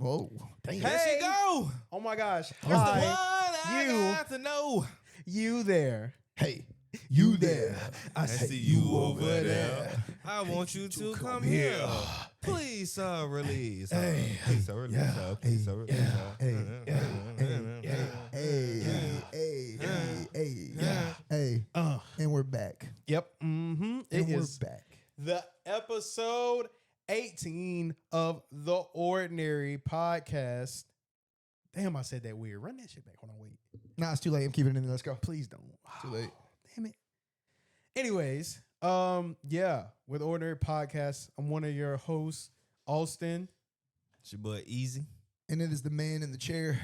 Whoa. Damn. There she go. Oh my gosh. What's the one Hi, I got to know? you there. Hey, you there. I see you over there. I want you to come here. Please, release. Please, release. Yeah. Please, release. Hey. And we're back. Yep. Mm-hmm. And we're is back. the episode 18 of the Ordinary Podcast. Damn, I said that weird. Run that shit back. Hold on, wait. Nah, it's too late. I'm keeping it in there. Let's go. Please don't. Too late. Damn it. Anyways, yeah, with Ordinary Podcast, I'm one of your hosts, Austin. It's your boy Easy. And it is the man in the chair.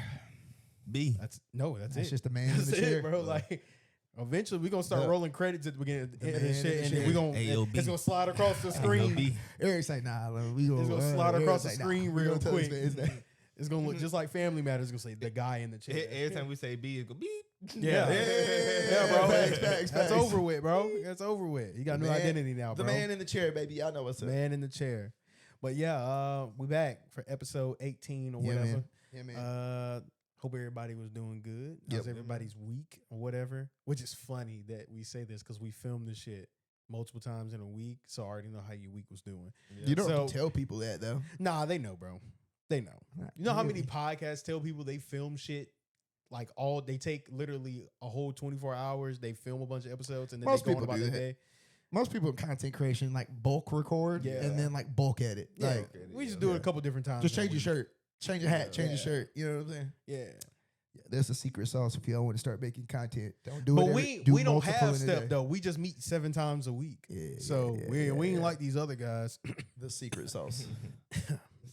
B. That's That's it. just the man in That's the it, chair. bro. Like, eventually we're gonna start The- rolling credits at the beginning of the the man shit, in and the then we're gonna AOB. it's gonna slide across the screen. AOB. Eric's like, nah, we gonna, It's gonna slide across the Eric's like, screen we real gonna tell this quick. man his name. It's gonna look just like Family Matters. It's gonna say the guy in the chair. Every time we say B, it's going to beep. Yeah. Yeah, bro. Facts. That's over with, bro. That's over with. You got a new Man- identity now, The bro. man in the chair, baby. Y'all know what's up. Man in the chair. But yeah, we back for episode 18 or Yeah, whatever. man. Yeah, man. Hope everybody was doing good. Yep. How's everybody's week or whatever? Which is funny that we say this because we filmed this shit multiple times in a week, so I already know how your week was doing. You don't have So- to tell people that, though. Nah, they know, bro. They know. You know how many podcasts tell people they film shit like they take literally a whole 24 hours, they film a bunch of episodes, and then Most they go on people about do their that. day. Most people in content creation like bulk record Yeah. and then like bulk edit. Yeah, Like, we just do it a couple different times. just in a change your week. shirt, change your hat, change your Yeah. shirt. You know what I'm saying? Yeah. Yeah, that's the secret sauce if y'all want to start making content. Don't do But it. we don't multiple have in a step day. though. We just meet 7 times a week. Yeah, So we ain't like these other guys. the secret sauce. I see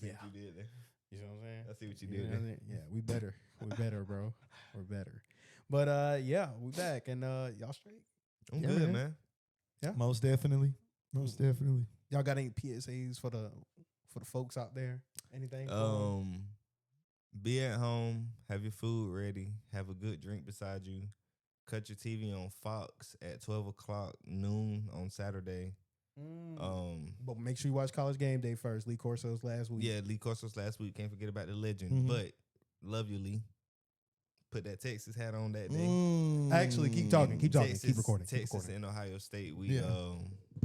Yeah. what you did there. You know what I'm saying? I see what you You did know there. what I'm saying? Yeah, we better. We better, bro. We're better. But yeah, we back and y'all straight. I'm Yeah, good, man. man. Most definitely. Most definitely. Y'all got any PSAs for the folks out there? Anything? Be at home, have your food ready, have a good drink beside you, cut your TV on Fox at 12 o'clock noon on Saturday. But make sure you watch College Game Day first. Lee Corso's last week. Yeah, Lee Corso's last week. Can't forget about the legend. Mhm. But love you, Lee. Put that Texas hat on that day. Actually, keep talking. Keep talking. Texas, Keep recording. Keep Texas recording. and Ohio State. Yeah.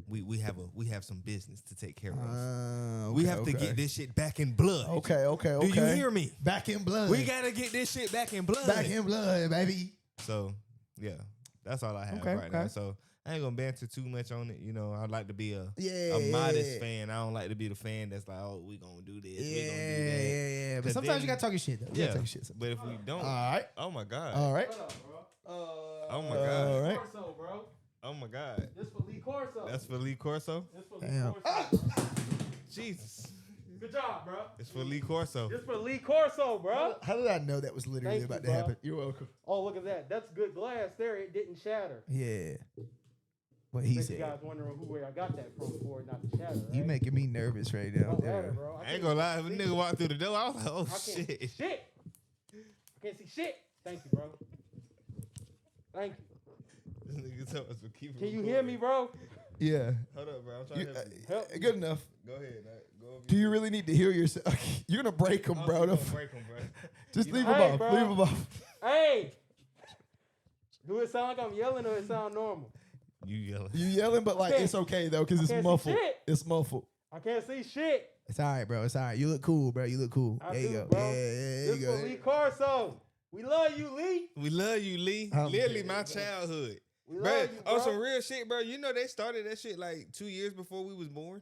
We have some business to take care of. Okay, We have to okay. get this shit back in blood. Okay. Do you hear me? Back in blood. We gotta get this shit back in blood. back in blood, baby. So yeah, that's all I have Okay, right now. okay. So I ain't gonna banter too much on it. You know, I like to be a Yeah. modest fan. I don't like to be the fan that's like, oh, we gonna do this. We gonna do that. Yeah. But 'Cause sometimes then- you gotta talk your shit though. You Yeah. gotta talk your shit. But if we don't, All right. oh my god, All right. oh my god, All right. Corso, bro. oh my god, This for Lee Corso. that's for Lee Corso. This for Damn. Corso, bro. Jesus, Good job, bro. it's for Lee Corso. This for Lee Corso, bro. How did I know that was literally Thank you, about to bro. happen? You're welcome. Oh, look at that. That's good glass there. It didn't shatter. Yeah. What I he think you said. guys wondering where I got that from for it not to shatter. Right? You making me nervous right now. Don't matter, Yeah. bro. I ain't gonna lie, if a nigga walked through the door, I was like, oh I can't see shit. shit. I can't see shit. Thank you, bro. Thank you. This nigga told us to keep it Can you hear me, recording. bro? Yeah. Hold up, bro. I'm trying You, to help you. Help me. good enough. Go ahead. Go over Do you really need to hear yourself? You're gonna break them, bro. Don't break him, bro. Just You leave know- them Hey, off. bro. Leave them off. Hey! Do it sound like I'm yelling or it sound normal? You yelling. You yelling, but like Can't- it's okay though, cause it's can't see muffled. shit. It's muffled. I can't see shit. It's all right, bro. It's all right. You look cool, bro. You look cool. I there you do, go. bro. Yeah, there This you for go. Lee Corso. We love you, Lee. We love you, Lee. Literally my childhood. We Bro, love you, bro. on some real shit, bro. You know they started that shit like 2 years before we was born.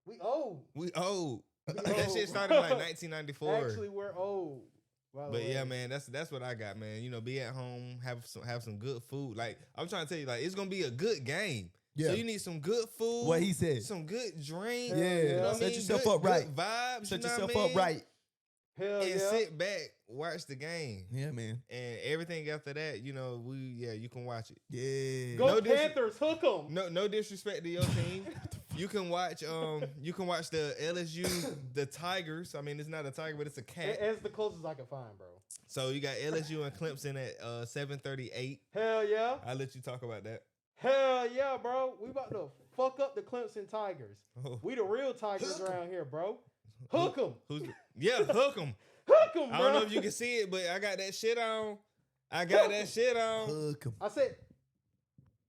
We old. We old. We That old, shit started bro. in like 1994. Actually, we're old. by the But yeah, way. man, that's what I got, man. You know, be at home, have some good food. Like I'm trying to tell you, like it's gonna be a good game. Yeah. So you need some good food. What he said. Some good drink. Hell yeah. You know what I Set mean? yourself Good- up right. good vibes. Set you know yourself what I up mean? right. Hell And yeah. sit back, watch the game. Yeah, man. And everything after that, you know, you can watch it. Yeah. Go No Panthers, hook 'em. No disrespect to your team. You can watch the LSU, the Tigers. I mean, it's not a tiger, but it's a cat. That's the closest I can find, bro. So you got LSU and Clemson at 7:38. Hell yeah. I'll let you talk about that. Hell yeah, bro. We about to fuck up the Clemson Tigers. Oh. We the real Tigers around here, bro. Hook 'em. Hook 'em. Hook 'em, bro. I don't know if you can see it, but I got that shit on. I got that shit on. Hook 'em. I said,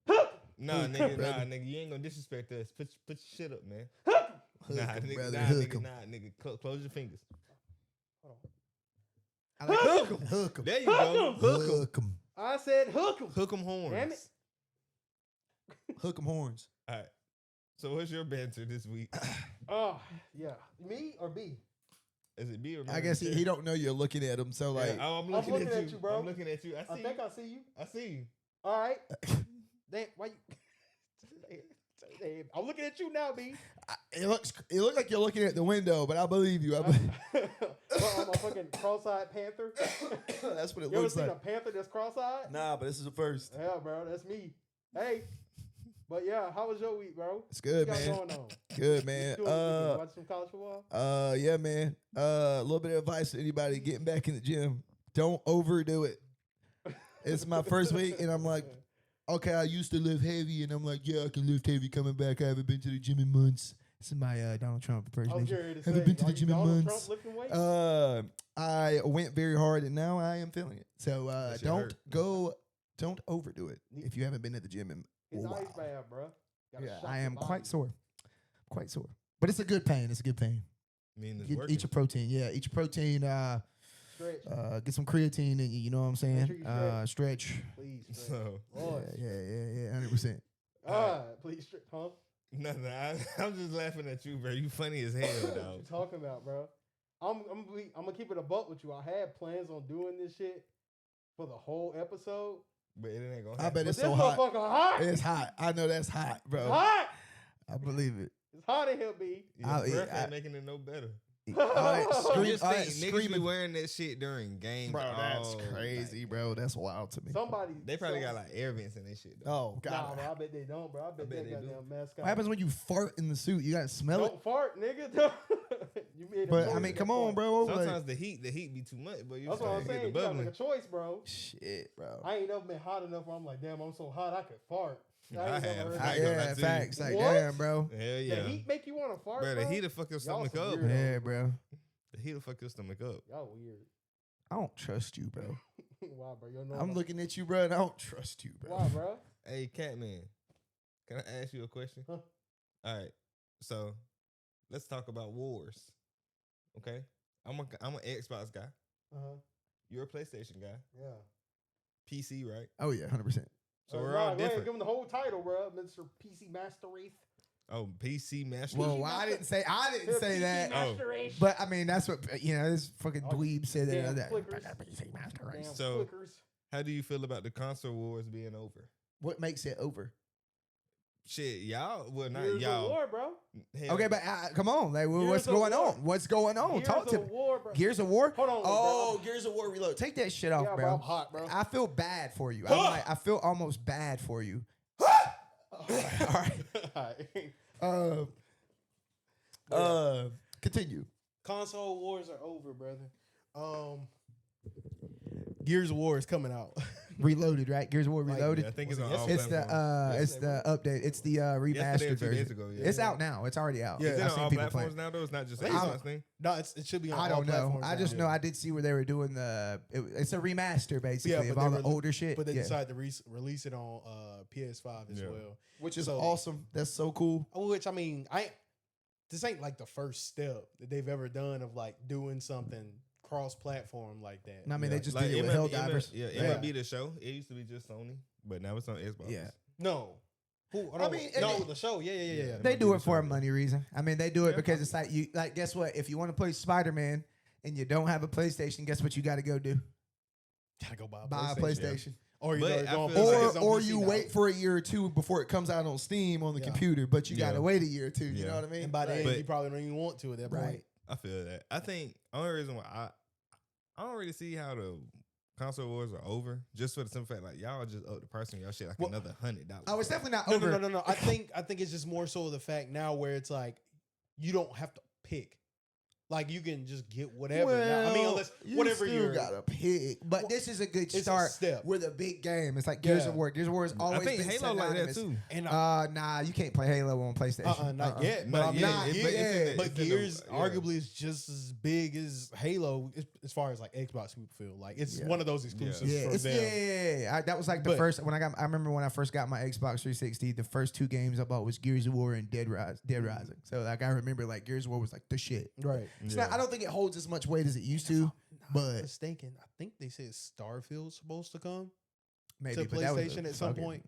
hook 'em. Nah, Brother. nigga, you ain't gonna disrespect us. Put your shit up, man. Hook 'em. Nah, Hook 'em, nigga, brother. nah, Hook nigga, 'em. nah, nigga. Close your fingers. Hold on. I like Hook 'em. Hook 'em. There you go. Hook 'em. Hook 'em. I said, hook 'em. Hook 'em horns. Damn it. Hook 'em horns. All right. So what's your banter this week? Oh, yeah. Me or B? Is it B or I guess he don't know you're looking at him, so like, Yeah, I'm looking looking at at you, bro. I'm looking at you. I I see think you. I see you. I see you. All right. Damn, why you? Damn, I'm looking at you now, B. it looks like you're looking at the window, but I believe you. I believe. I'm a fucking cross-eyed panther. That's what it You ever looks seen like. a panther that's cross-eyed? Nah, but this is the first. Yeah, bro, that's me. Hey, but yeah, how was your week, bro? It's good, what you got man. going on? Good, man. Doing good. Watch some college football. Yeah, man. A little bit of advice to anybody getting back in the gym. Don't overdo it. It's my first week, and I'm like, okay, I used to lift heavy, and I'm like, yeah, I can lift heavy coming back. I haven't been to the gym in months. This is my Donald Trump I was impersonation. getting ready to Haven't say, been to are the you gym in Donald months. Trump lifting weights? I went very hard, and now I am feeling it. So That shit don't hurt. don't overdo it if you haven't been at the gym in a It's while. ice bath, bro. Gotta Yeah, shock I your am body. quite sore, but it's a good pain. It's a good pain. I mean, it's working. Eat your protein. Yeah, eat your protein. Stretch, Get some creatine, and you know what I'm saying. sure you Stretch. please. Stretch. So Lord. Yeah, 100%. Please stretch, huh? nothing. I'm just laughing at you, bro. You funny as hell, What you dog. talking about, bro? I'm gonna keep it a buck with you. I had plans on doing this shit for the whole episode. But it ain't gonna I happen. bet But it's this so hot. motherfucker hot. It's hot. I know that's hot, bro. Hot. I believe it. It's hot in here, B. I'll Your eat- breath ain't making it no better. All right, Just all think, right, niggas be screaming. wearing that shit during games. Bro, that's all crazy, night. bro. That's wild to me. Somebody. They probably got like air vents in their shit. Though. Oh Nah, God. bro, I bet they don't, bro. I bet bet they they got do. damn mascot. What happens when you fart in the suit? You gotta smell it. Don't fart, nigga. You made a But I choice mean, to come fart. on, bro. Sometimes Like, the heat be too much, but you That's what I'm start to saying. get You the gotta make bubbling. a choice, bro. shit, bro. I ain't never been hot enough where I'm like, damn, I'm so hot I could fart. I ain't never have. heard I that. ain't gonna lie Yeah, to you. facts. Like, What? damn, bro. Hell The yeah, heat make you want to fart, bro. bro? The heat'll fuck your Y'all stomach some up. weirdos. Yeah, bro. The heat'll fuck your stomach up. Y'all weird. I don't trust you, bro. Why, bro? You don't know I'm about- looking at you, bro, and I don't trust you, bro. Why, bro? Hey, Catman, can I ask you a question? Huh? All right, so let's talk about wars. Okay, I'm an Xbox guy. Uh-huh. You're a PlayStation guy. Yeah. PC, right? Oh yeah, 100%. So Nah, we're go all ahead, different. give him the whole title, bro. Mr. PC Master Race. Oh, PC Master. Well, I didn't say PC that. Master Race. But I mean, that's what this fucking Oh, dweeb said damn that. flickers. Master race. Damn So- flickers. How do you feel about the console wars being over? What makes it over? Shit, y'all. Well, not Years of y'all. war, bro. Hell, Okay, but come on, like, Gears what's of going War. on? What's going on? Years Talk to of me. war, bro. Gears of War. Hold on, Oh, bro. Gears of War Reload. Take that shit off, Yeah, bro. I'm hot, bro. I feel bad for you. I feel almost bad for you. All right. Continue. Console wars are over, brother. Gears of War is coming out. Reloaded, right? Gears of War Like, Reloaded. I think it's Was on it all It's the platforms. it's the update. It's the Yesterday remastered or 2 days version. ago, yeah. It's out now. It's already out. Yeah, Is it I've on seen all people play. platforms now, though? It's not just an I Xbox thing. No, it should be on I all don't know. platforms. I now. just know I did see where they were doing it's a remaster basically Yeah, of but all they the rele- older shit. But they Yeah. decided to release it on PS5 as Yeah. well. Which is so- awesome. That's so cool. Which I mean, this ain't like the first step that they've ever done of like doing something cross-platform like that. I mean, Yeah. they just Like did it with Helldivers. Yeah, Yeah. MLB the show. It used to be just Sony, but now it's on Xbox. Yeah. No. Who? I mean, no, and the show. Yeah. Yeah. They do MLB it for a the show. money reason. I mean, they do it Yeah. because it's like you like. Guess what? If you want to play Spider-Man and you don't have a PlayStation, guess what you got to go do? Gotta go buy a Buy a PlayStation. PlayStation. Or you But know, I go on feel like PC. Or It's on or PC you now. wait for a year or two before it comes out on Steam on the Yeah. computer, but you got to Yeah. wait a year or two. You Yeah. know what I mean? And by the Like, end, But- you probably don't even want to at that point. right. I feel that. I think only reason why I don't really see how the console wars are over. Just for the simple fact, like y'all just up the price on y'all shit like Well, another $100. I was definitely not No, over. no. I think it's just more so the fact now where it's like you don't have to pick. Like you can just get whatever. Now, I mean, unless whatever you you're got to pick. But this is a good a start step. with a big game. It's like Gears Yeah. of War. Gears of War has always I think been Halo like that synonymous. too. And Nah, you can't play Halo on PlayStation. not yet. But Not I mean, yet. It's in but the- Gears yeah. arguably is just as big as Halo as far as like Xbox people feel. Like it's Yeah. one of those exclusives Yeah, for it's, them. yeah. That was like the But- first I remember when I first got my Xbox 360. The first 2 games I bought was Gears of War and Dead Rising. So like I remember like Gears of War was like the shit. Right. It's not, I don't think it holds as much weight as it used to, but mistaken. I think they said Starfield's supposed to come maybe to but that was a PlayStation at some fucking- point.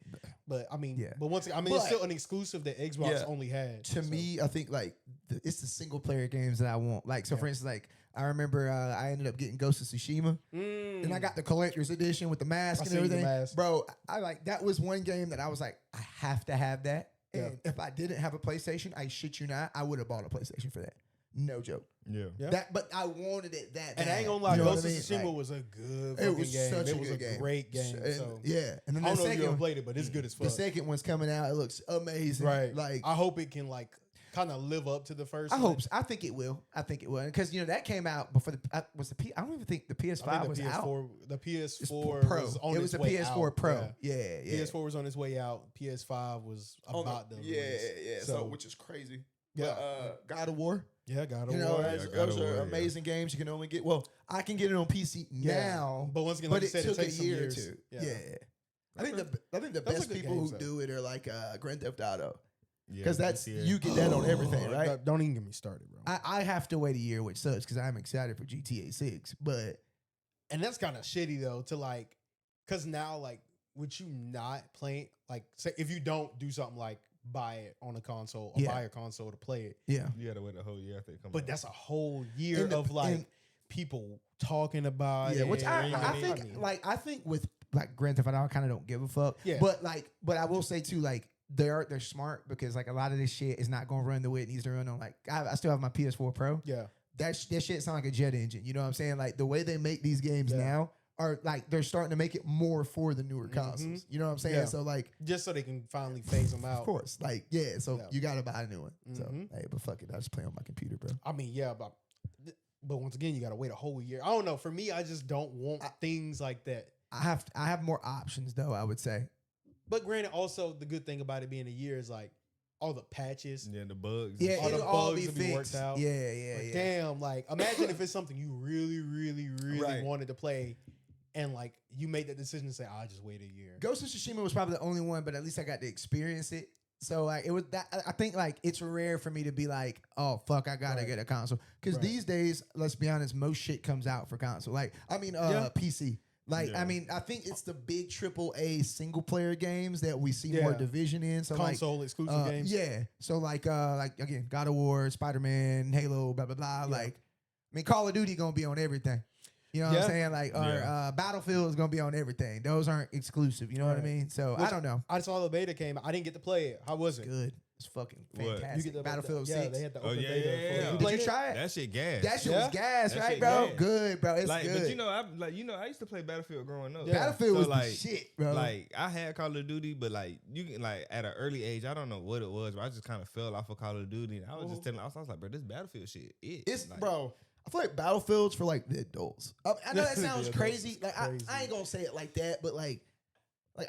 But I mean, Yeah. but once again, I mean, it's But- still an exclusive that Xbox Yeah. only had. To so. me, I think like it's the single player games that I want. Like so, Yeah. for instance, like I remember I ended up getting Ghost of Tsushima, and I got the collector's edition with the mask I and seen the everything. mask. Bro, I like that was one game that I was like, I have to have that. Yeah. And if I didn't have a PlayStation, I shit you not, I would have bought a PlayStation for that. No joke. Yeah. Yeah. That, but I wanted it that bad. And I ain't gonna lie, You know Ghost what of I mean? Tsushima Like, was a good it fucking was game. such It a was good game. great game. And- So yeah, and then I don't the know if you ever second, played it, but it's good as fuck. the second one's coming out. It looks amazing. Right. Like I hope it can like kind of live up to the first. I one. hope so. I think it will. I think it will because that came out before the was the P. I don't even think the PS5 I think was the out. PS4, the PS4 It's Pro. was on It its was the way PS4 out. Pro. Yeah. Yeah. PS4 was on its way out. PS5 was about to release. So which is crazy. Yeah. But, God of War. Yeah, God of You know, War. those God of are War, yeah. amazing games. You can only get. Well, I can get it on PC now, But once again, but like you it said, took it takes a some year or years. two. Yeah. Yeah. I think the Those are best good people games, who though. do it are like Grand Theft Auto Yeah, because that's GTA. you get that on everything, right? Don't even get me started, bro. I have to wait a year, which sucks because I'm excited for GTA 6. But And that's kind of shitty though, to like, cause now like, with you not playing, like, say if you don't do something like buy it on a console or Yeah. buy a console to play it, yeah, You gotta wait a whole year after it comes but out. that's a whole year And the- of like and- people talking about yeah. it. Which I like, think I think with like Grand Theft Auto, I kind of don't give a fuck. Yeah. But I will say too, like they're smart because like a lot of this shit is not gonna run the way it needs to run on. Like I still have my PS4 Pro. yeah, That shit sound like a jet engine. You know what I'm saying? Like the way they make these games Yeah. now are like they're starting to make it more for the newer consoles. You know what I'm saying? Yeah. So like, just so they can finally phase them out. of course, like yeah. So Yeah. you gotta buy a new one. So Mhm. hey, but fuck it, I just play on my computer, bro. I mean, yeah, but once again, you got to wait a whole year. I don't know. For me, I just don't want things like that. I have more options though. I would say. But granted, also the good thing about it being a year is like all the patches. Yeah, the bugs. Yeah, All the it'll all bugs be will be fixed. worked out. Yeah, yeah, Like, yeah. damn, like imagine if it's something you really, really, really Right. wanted to play, and like you made that decision to say, "I'll just wait a year." Ghost of Tsushima was probably the only one, but at least I got to experience it. So like it was that I think like it's rare for me to be like, oh fuck, I gotta Right. get a console. Because Right. these days, let's be honest, most shit comes out for console. Like I mean, Yeah. PC. Like Yeah. I mean, I think it's the big AAA single player games that we see more Yeah. division in. So Console exclusive like, games. yeah. So like again, God of War, Spider Man, Halo, blah blah blah. Yeah. Like, I mean, Call of Duty gonna be on everything. You know what Yeah. I'm saying? Like, or Yeah. Battlefield is gonna be on everything. Those aren't exclusive. You know what I Right. mean? So I Which- don't know. I saw the beta came. I didn't get to play it. How was it? Good. It's fucking What? fantastic. You get the Battlefield yeah, 6. they had the Oh, open yeah, beta. yeah, for yeah. it. Did You Did played you it? try it? That shit gas. That shit Yeah? was gas, That right, shit bro? gas. Good, bro. It's Like, good. but I used to play Battlefield growing up. Yeah. Battlefield So, was like, the shit, bro. Like I had Call of Duty, but like you can like at an early age, I don't know what it was, but I just kind of fell off of Call of Duty. And I was just telling, I was like, bro, this Battlefield shit, it's like, bro. I feel like Battlefield's for like the adults. I know that The sounds adults crazy. is Like crazy. I ain't gonna say it like that, but like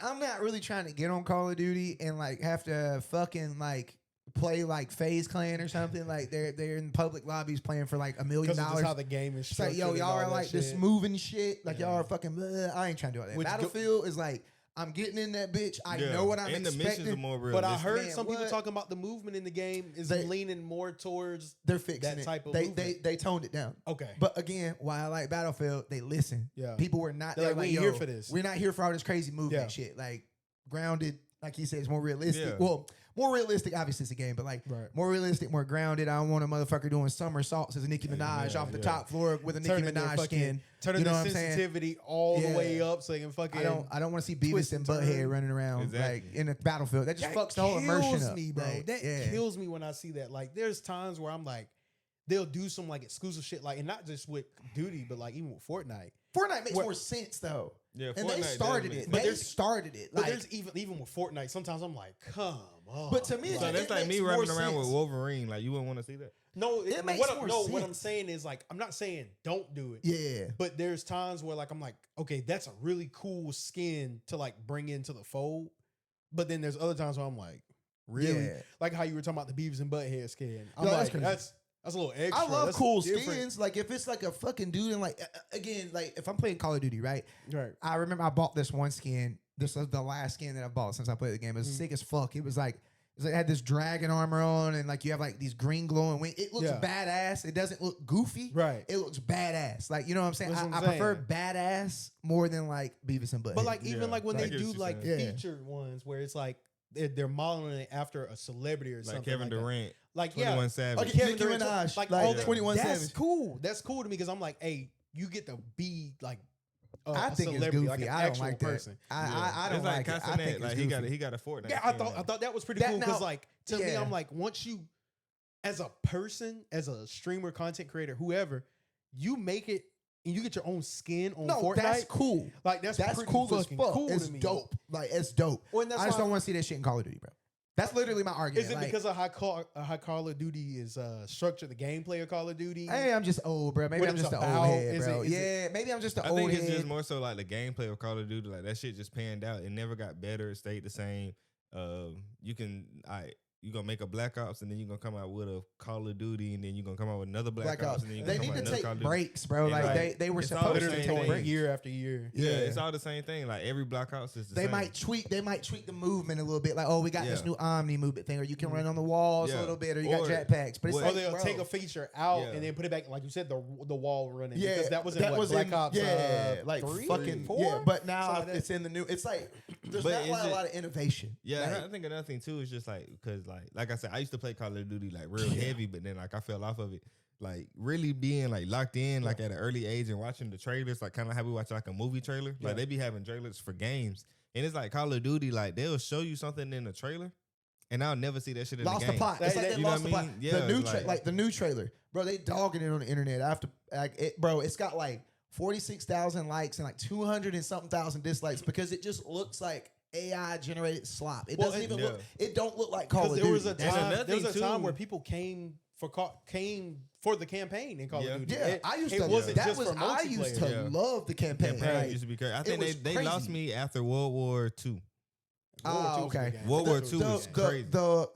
I'm not really trying to get on Call of Duty and like have to fucking like play like FaZe Clan or something. Like they're in public lobbies playing for like $1 million. Because of just how the game is It's like, structured. yo, and y'all all are that like this shit. moving shit. Like y'all Yeah. are fucking. Bleh. I ain't trying to do all that. Which go- Battlefield is like I'm getting in that bitch. I know what I'm and the missions are expecting. more real. But I heard Man, some people what? talking about the movement in the game is They- leaning more towards They're fixing that it. type of they movement. they toned it down. okay. But again, why I like Battlefield, they listen. Yeah. People were not. They're They're like, we like, ain't yo, here for this. We're not here for all this crazy movement Yeah. shit. Like grounded, like he said, it's more realistic. Yeah. Well, more realistic. Obviously, it's a game, but like Right. more realistic, more grounded. I don't want a motherfucker doing somersaults as a Nicki Minaj yeah, off the yeah. top floor with a Nicki Turning their Minaj fucking- skin. Turning You know the what I'm saying? sensitivity all the way Yeah. up so they can fucking. I don't want to see Beavis twist and and Butthead turn. running around Exactly. like in a Battlefield. That just That fucks the whole immersion kills up, me, bro. Like, That yeah. kills me when I see that. Like, there's times where I'm like, they'll do some like exclusive shit, like, and not just with Duty, but like even with Fortnite. Fortnite makes What- more sense though. Yeah, And they Fortnite started does it. make- They started it. But Like, there's even with Fortnite, sometimes I'm like, come on. But to me, So it that's like me makes running more around with sense. Wolverine. Like you wouldn't want to see that. no, it makes what more what I'm sense. saying is like, I'm not saying don't do it. yeah. But there's times where like I'm like, okay, that's a really cool skin to like bring into the fold. But then there's other times where I'm like, really? Yeah. Like how you were talking about the Beavis and Butthead skin. I'm No, that's like, crazy. that's a little extra. I love That's cool different. skins. Like if it's like a fucking dude and like again, like if I'm playing Call of Duty, right? Right. I remember I bought this one skin. This was the last skin that I bought since I played the game. It was sick as fuck. It was like it had this dragon armor on, and like you have like these green glowing wings. It looks Yeah. badass. It doesn't look goofy. Right. It looks badass. Like you know what I'm saying. That's what I I'm prefer saying. badass more than like Beavis and Butthead. But like Yeah. even like when I they get do what you're like saying. Yeah. featured ones where it's like they're modeling it after a celebrity or Like something. Kevin like that. Durant, Like 21 yeah, Savage. Okay, Kevin Nicki Durant, Minaj, like like all that. 21 That's Savage. cool. That's cool to me because I'm like, hey, you get to be like I a think it's celebrity, goofy. like an I don't actual like person. that. I don't it's like like it. I Castanet, think it's like goofy. he got a Fortnite. Yeah, I skin, thought that was pretty That cool because now- like to me, yeah. I'm like once you, as a person, as a streamer, content creator, whoever, you make it and you get your own skin on No, Fortnite. that's cool. Like that's That's pretty cool as fucking fuck. cool It's to me. dope. Like it's dope. Well, and that's I just why- don't want to see that shit in Call of Duty, bro. That's literally my argument. Is it like, because of how Call of Duty is structured, the gameplay of Call of Duty? hey, I'm just old, bro. Maybe What I'm it's just an about? old head, Is bro. it- is Yeah, maybe I'm just an I old think it's head. just more so like the gameplay of Call of Duty. Like that shit just panned out. It never got better. It stayed the same. You gonna make a Black Ops and then you're gonna come out with a Call of Duty and then you're gonna come out with another Black, Ops and then you're They gonna come need out to with another Call take of Duty. breaks, bro. Yeah, Like right. they were It's all supposed the to literally same take thing. take breaks. year after year. Yeah, Yeah. it's all the same thing. Like every Black Ops is the They same. might tweak the movement a little bit. Like, oh, we got this Yeah. new Omni movement thing, or you can run on the walls a Yeah. little bit, or you got Or- jetpacks. But it's or Or like, they'll bro, take a feature out Yeah. and then put it back, like you said, the wall running. yeah, because that was in what, Black Ops. like 3, fucking 4? yeah. But now Something like that. it's in the new. It's like there's But not is like a it- lot of innovation. Yeah, Like, and I think another thing too is just like because like I said, I used to play Call of Duty like real heavy, but then like I fell off of it. Like really being like locked in like at an early age and watching the trailers, like kind of how we watch like a movie trailer. Like they be having trailers for games, and it's like Call of Duty. Like they'll show you something in the trailer, and I'll never see that shit in lost the the game. plot. It's like they you know lost the what I plot. mean? Yeah, the new like- the new trailer, bro. They dogging it on the internet after, bro. It's got like 46,000 likes and like 200 and something thousand dislikes because it just looks like AI generated slop. It Well, doesn't even yeah. look. It don't look like Call of Because Duty. there was a That's time. another There was a thing, time too. where people came for the campaign in Call Yeah. of Duty. Yeah, I used it to. wasn't that just was for I used to multiplayer. Yeah. love the campaign. Campaign Like, used to be crazy. I it think was they lost crazy. me after World War II. Ah, War II was a okay. good game. World The- War II was crazy. The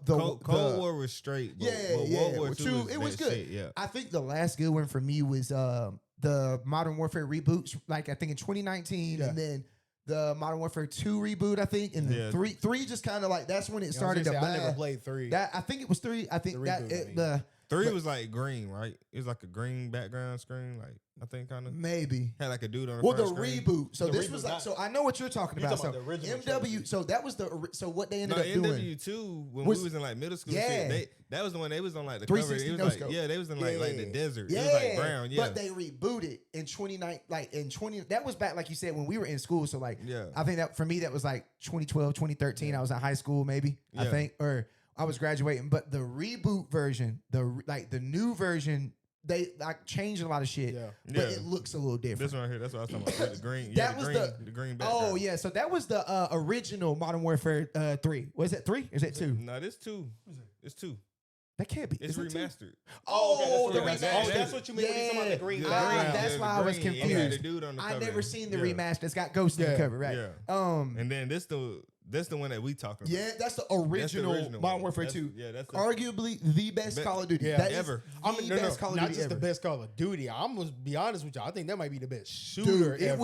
Cold War was straight. But, Yeah, but yeah. World War II Two, was it was that good. shit, yeah. I think the last good one for me was the Modern Warfare reboots, like I think in 2019, Yeah. and then the Modern Warfare 2 reboot, I think, and the Yeah. three just kind of like that's when it Yeah, I was started to gonna say, I never bad. played 3. That I think it was 3. I think The that reboot, I mean. the 3 But- was like green, right? It was like a green background screen, like I think kind of maybe. had like a dude on the Well, the front screen. reboot. So The this reboot, was like. not- So I know what you're talking You're about. talking So about the original MW. trilogy. So that was so what they ended No, up doing. NW2 when was- we was in like middle school, Yeah. shit, that was the one they was on like the 360 cover. It no was scope. like they was in like the Yeah. desert. Yeah, It was like brown. Yeah, But they rebooted in 29, like in 20. That was back, like you said, when we were in school. So like, Yeah. I think that for me that was like 2012, 2013. I was in high school, maybe I Yeah. think, or I was graduating. But the reboot version, the new version, they like changed a lot of shit. Yeah. But Yeah. it looks a little different. this one right here. That's what I was talking about. The green. That Yeah, was the green background. Oh yeah, so that was the original Modern Warfare 3. Was it 3? Or is it 2? No, this 2. It's 2. That can't be. It's Is it 2? remastered. Oh, okay, the that's remastered. what- oh, that's what you meant when you talking about the green Yeah, background. that's the why I was green. It had confused. the dude on the I cover. never seen the Yeah. remaster. It's got Ghost in the Yeah. cover, right? Yeah. And then that's the one that we talking about. Yeah, that's the original, original Modern one. Warfare That's- 2. yeah, that's the- arguably the best Be- Call of Duty. yeah, That is ever. the best Call of not Duty just ever. the best Call of Duty. I'm gonna be honest with you. I think that might be the best Dude, shooter it ever.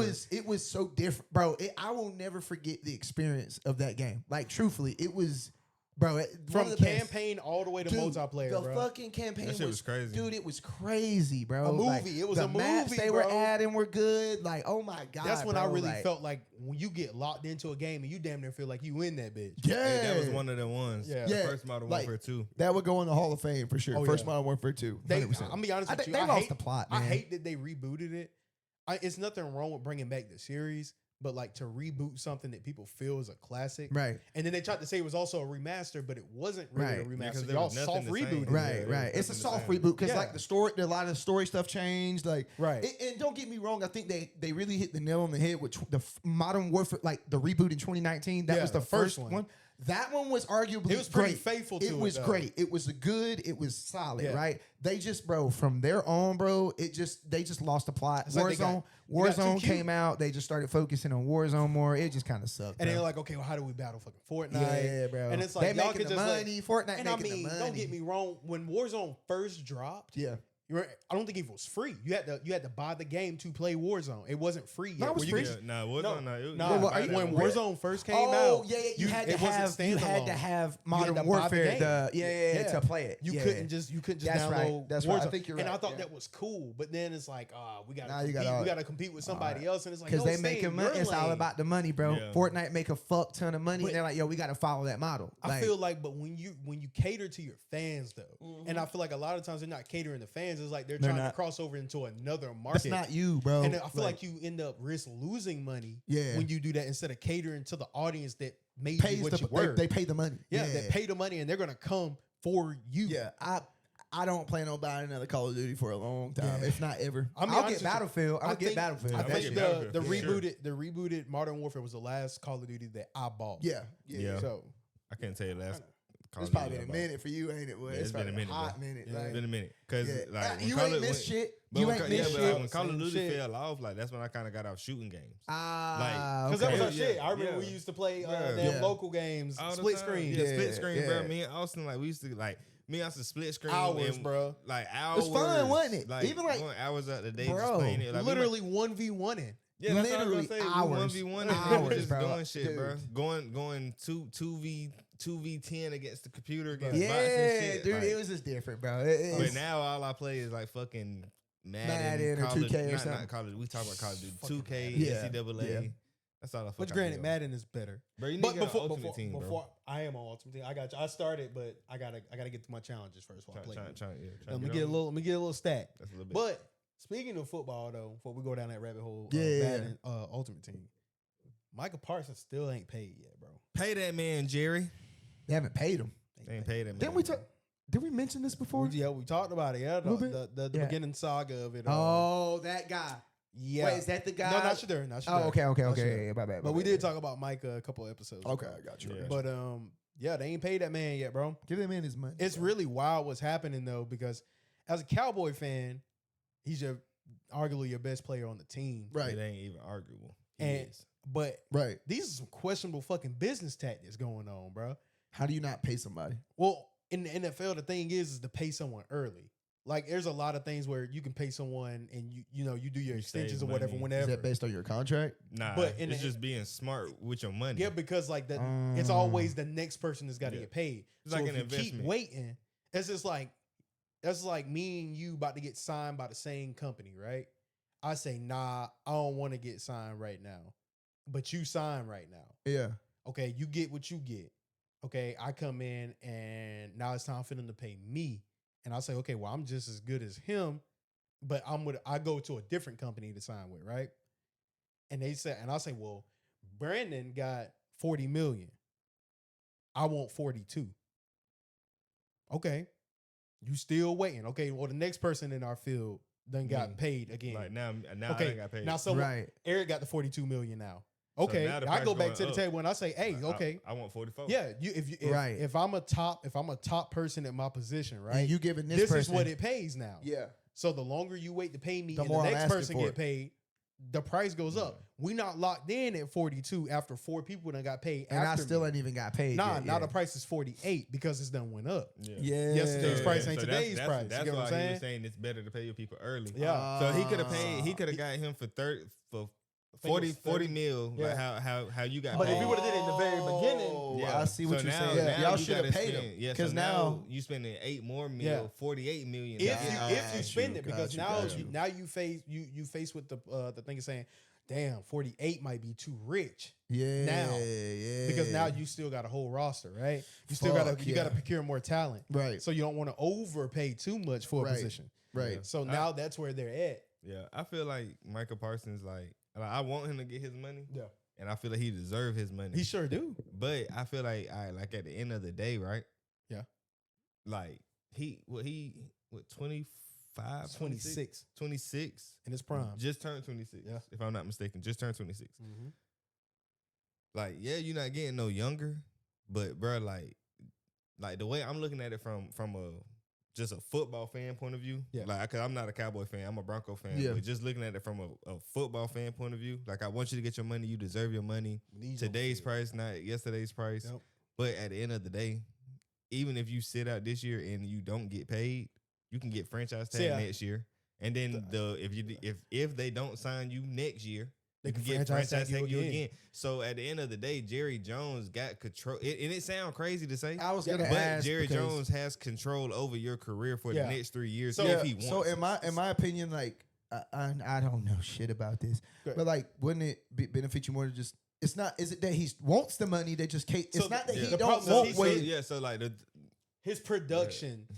was so different, bro. I will never forget the experience of that game. Like, truthfully, it was, bro. One from of the best. campaign all the way to Dude, multiplayer, the bro. fucking campaign That shit was crazy. Dude, it was crazy, bro. A Like, movie. It was the a maps movie, they were bro. adding were good. Like, oh my god, That's when I bro, really like, felt like when you get locked into a game and you damn near feel like you in that bitch. Yeah, Hey, that was one of the ones. Yeah. The Yeah. first Modern Like, Warfare 2. that would go in the Hall of Fame for sure. Oh, First yeah. Modern Warfare 2. They, 100%. I'm gonna be honest I with think you. they I lost hate the plot, I man. hate that they rebooted it. It's nothing wrong with bringing back the series, but like to reboot something that people feel is a classic. Right. And then they tried to say it was also a remaster, but it wasn't really a Right. Yeah, 'cause remaster. there Y'all was nothing soft the same. rebooted. Right, Yeah, right. yeah, It's a nothing soft the same. reboot because Yeah. like a lot of the story stuff changed. Like, Right. And don't get me wrong, I think they really hit the nail on the head with the Modern Warfare, like the reboot in 2019. That Yeah, was the the first first one. one. That one was arguably It was pretty great. faithful to it, It was though. great. It was good. It was solid. Yeah. Right. They just, bro, from there on, bro, they just lost the plot. It's like they got Warzone too cute. came out. They just started focusing on Warzone more. It just kind of sucked. And bro. they're like, okay, well, how do we battle fucking Fortnite? yeah, bro. And it's they like, y'all making could the just like, money. Fortnite and I making mean, the money. don't get me wrong. When Warzone first dropped, Yeah. I don't think it was free. You had to buy the game to play Warzone. It wasn't free yet. No, it was where you free. could- Yeah, nah, Warzone, nah, it- Nah, Well, what are you- when where- Warzone first came Oh out, yeah, you had to it wasn't have standalone. Modern to buy the Warfare game. to play it. You Yeah. couldn't just That's download right. That's right. I Warzone. think you're And I right. thought Yeah. that was cool, but then it's like, we Now gotta you compete. gotta- We gotta compete with somebody else, and it's like because no, they stay making in money. your It's all lane. about the money, bro. Yeah. Fortnite make a fuck ton of money. But- And they're like, yo, we got to follow that model. I feel like, but when you cater to your fans though, Mm-hmm. and I feel like a lot of times they're not catering to fans. It's like they're They're trying not. to cross over into another that's market. not you, bro. And I feel like you end up risk losing money Yeah. when you do that instead of catering to the audience that made pays you what the, you were. they pay the money. yeah, they pay the money and they're gonna come for you. Yeah, I don't plan on buying another Call of Duty for a long time, Yeah. if not ever. I mean, I'll honestly, get Battlefield. I'll get think- Battlefield. I I'll think get the Battlefield, for sure. rebooted Modern Warfare was the last Call of Duty that I bought. yeah. Yeah. So I can't tell you the last. Call It's of probably Duty been a I bought. minute for you, ain't it? Well, Yeah, it's been a probably minute, hot bro. minute. Yeah. like, It's been a minute because yeah. like when You Call ain't of- missed when- shit. But You when ain't Ca- missed yeah, but shit. like when Call of Same Duty shit. fell off, like that's when I kind of got off shooting games. because that was okay. our shit. I remember Yeah. we used to play Yeah. damn Yeah. local games, All the split time. screen. Yeah, Yeah, split screen, yeah. bro. Me and Austin, like we used to like me and Austin split screen Hours, and, bro. Like hours. It was fun, wasn't it? Like, Even like- going hours out the day, Bro, just playing it. Like, we Literally 1v1 in. Yeah, that's Literally what I was gonna say. hours. 1v1 Hours, just bro. doing shit, bro. Dude. Going 2v10 against the computer against bots and Yeah, shit. dude, like, it was just different, bro. but now all I play is like fucking Madden or Call of- 2K or not, something. Not Call of, we talk about Call of Duty, Fucking 2K, Yeah, NCAA. yeah. That's all I fuck Which I granted, play on. Madden is better. Bro, you need But to get before, an before, ultimate team, bro. before I am on Ultimate Team, I got you. I started, but I gotta get to my challenges first while I play. Let me get a little stat. That's a little bit. But speaking of football, though, before we go down that rabbit hole, Yeah. Madden, Ultimate Team, Michael Parsons still ain't paid yet, bro. pay that man, Jerry. They haven't paid him. They ain't paid that man. Didn't we talk? Did we mention this before? Yeah, we talked about it. Yeah, Little bit? the Yeah. beginning saga of it. Oh, that guy. yeah. Wait, is that the guy? No, not Shadeur. Not Shadeur. Oh, okay. Not Shadeur. Yeah, my bad. But we did talk about Mike a couple episodes. Okay, ago. I got you. Yeah. I got you. But yeah, they ain't paid that man yet, bro. Give that man his money. It's bro. really wild what's happening though, because as a Cowboy fan, he's arguably your best player on the team. right, It ain't even arguable. He And is. but right. these are some questionable fucking business tactics going on, bro. How do you not pay somebody? Well, in the NFL, the thing is to pay someone early. Like there's a lot of things where you can pay someone and you do your You extensions or save whatever money. Is whenever. that based on your contract? Nah, but in it's the- just being smart with your money. Yeah, because like that, it's always the next person that's got to Yeah. get paid. It's so like if an you keep investment. waiting, it's just like that's like me and you about to get signed by the same company, right? I say, nah, I don't want to get signed right now, but you sign right now. Yeah. Okay, you get what you get. Okay, I come in and now it's time for them to pay me, and I say, okay, well, I'm just as good as him, but I go to a different company to sign with, right? And they say, and I say, well, Brandon got 40 million. I want 42. Okay. You still waiting. Okay. Well, the next person in our field done got Mm. paid again. Like now I okay. got paid. Now, so Right. Eric got the 42 million now. So Okay. now the I go price back going to the up. table and I say, hey, okay. I want 44. Yeah. If Right. if I'm a top person at my position, right? And you giving this this person is what it pays now. Yeah. So the longer you wait to pay me The and more the I'm next asking person for get it. paid, the price goes up. We not locked in at 42 after 4 people done got paid. And I after still me. ain't even got paid. Nah, yet, now yeah. the price is 48 because it's done went up. Yeah. Yesterday's price ain't So today's that's, price. That's You get why what I'm he saying? was saying it's better to pay your people early. Yeah. So he could have paid. He could have got him for 40 mil. Yeah. Like how you got But paid. if he would've did it in the very beginning, Oh, Yeah. I see what So you're now- saying. now Y'all you should have gotta paid spend- him. Yeah, Because so now, you spending 8 more mil, Yeah. 48 million. if you spend it, because now got you. now you face with the thing of saying, damn, 48 might be too rich. yeah, now. yeah. Because now you still got a whole roster, right? You still Fuck, gotta yeah. procure more talent. right, So you don't want to overpay too much for a Right. position. right. So now that's where they're at. Yeah, I feel like Michael Parsons, like Like, I want him to get his money. Yeah. And I feel like he deserve his money. He sure do. But I feel like like at the end of the day, right? Yeah. Like he 25, 26 26 in his prime. just turned 26. Yeah. If I'm not mistaken, just turned 26. Mm-hmm. Like, yeah, you're not getting no younger, but bro, like the way I'm looking at it from a just a football fan point of view, Yeah. like, cause I'm not a Cowboy fan, I'm a Bronco fan, Yeah. but just looking at it from a football fan point of view, like, I want you to get your money, you deserve your money. Today's price, not yesterday's price. Yep. But at the end of the day, even if you sit out this year and you don't get paid, you can get franchise tag next year. And then if they don't sign you next year, They you can can get franchise tag you again. So at the end of the day, Jerry Jones got control. And it sounds crazy to say, I was gonna but ask Jerry because- Jones has control over your career for Yeah. the next 3 years So- if he wants. So in my opinion, like I don't know shit about this, Great. but like, wouldn't it benefit you more to just? It's not. Is it that he wants the money? They just can't. It's So not that the he problem don't is want. he's Wait, so like His production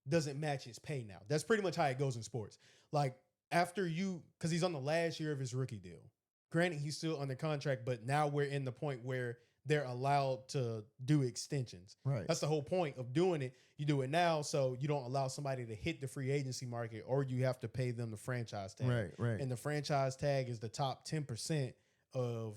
doesn't match his pay now. That's pretty much how it goes in sports. Like after because he's on the last year of his rookie deal. Granted, he's still under contract, but now we're in the point where they're allowed to do extensions. right. That's the whole point of doing it. You do it now so you don't allow somebody to hit the free agency market, or you have to pay them the franchise tag. Right. Right. And the franchise tag is the top 10% of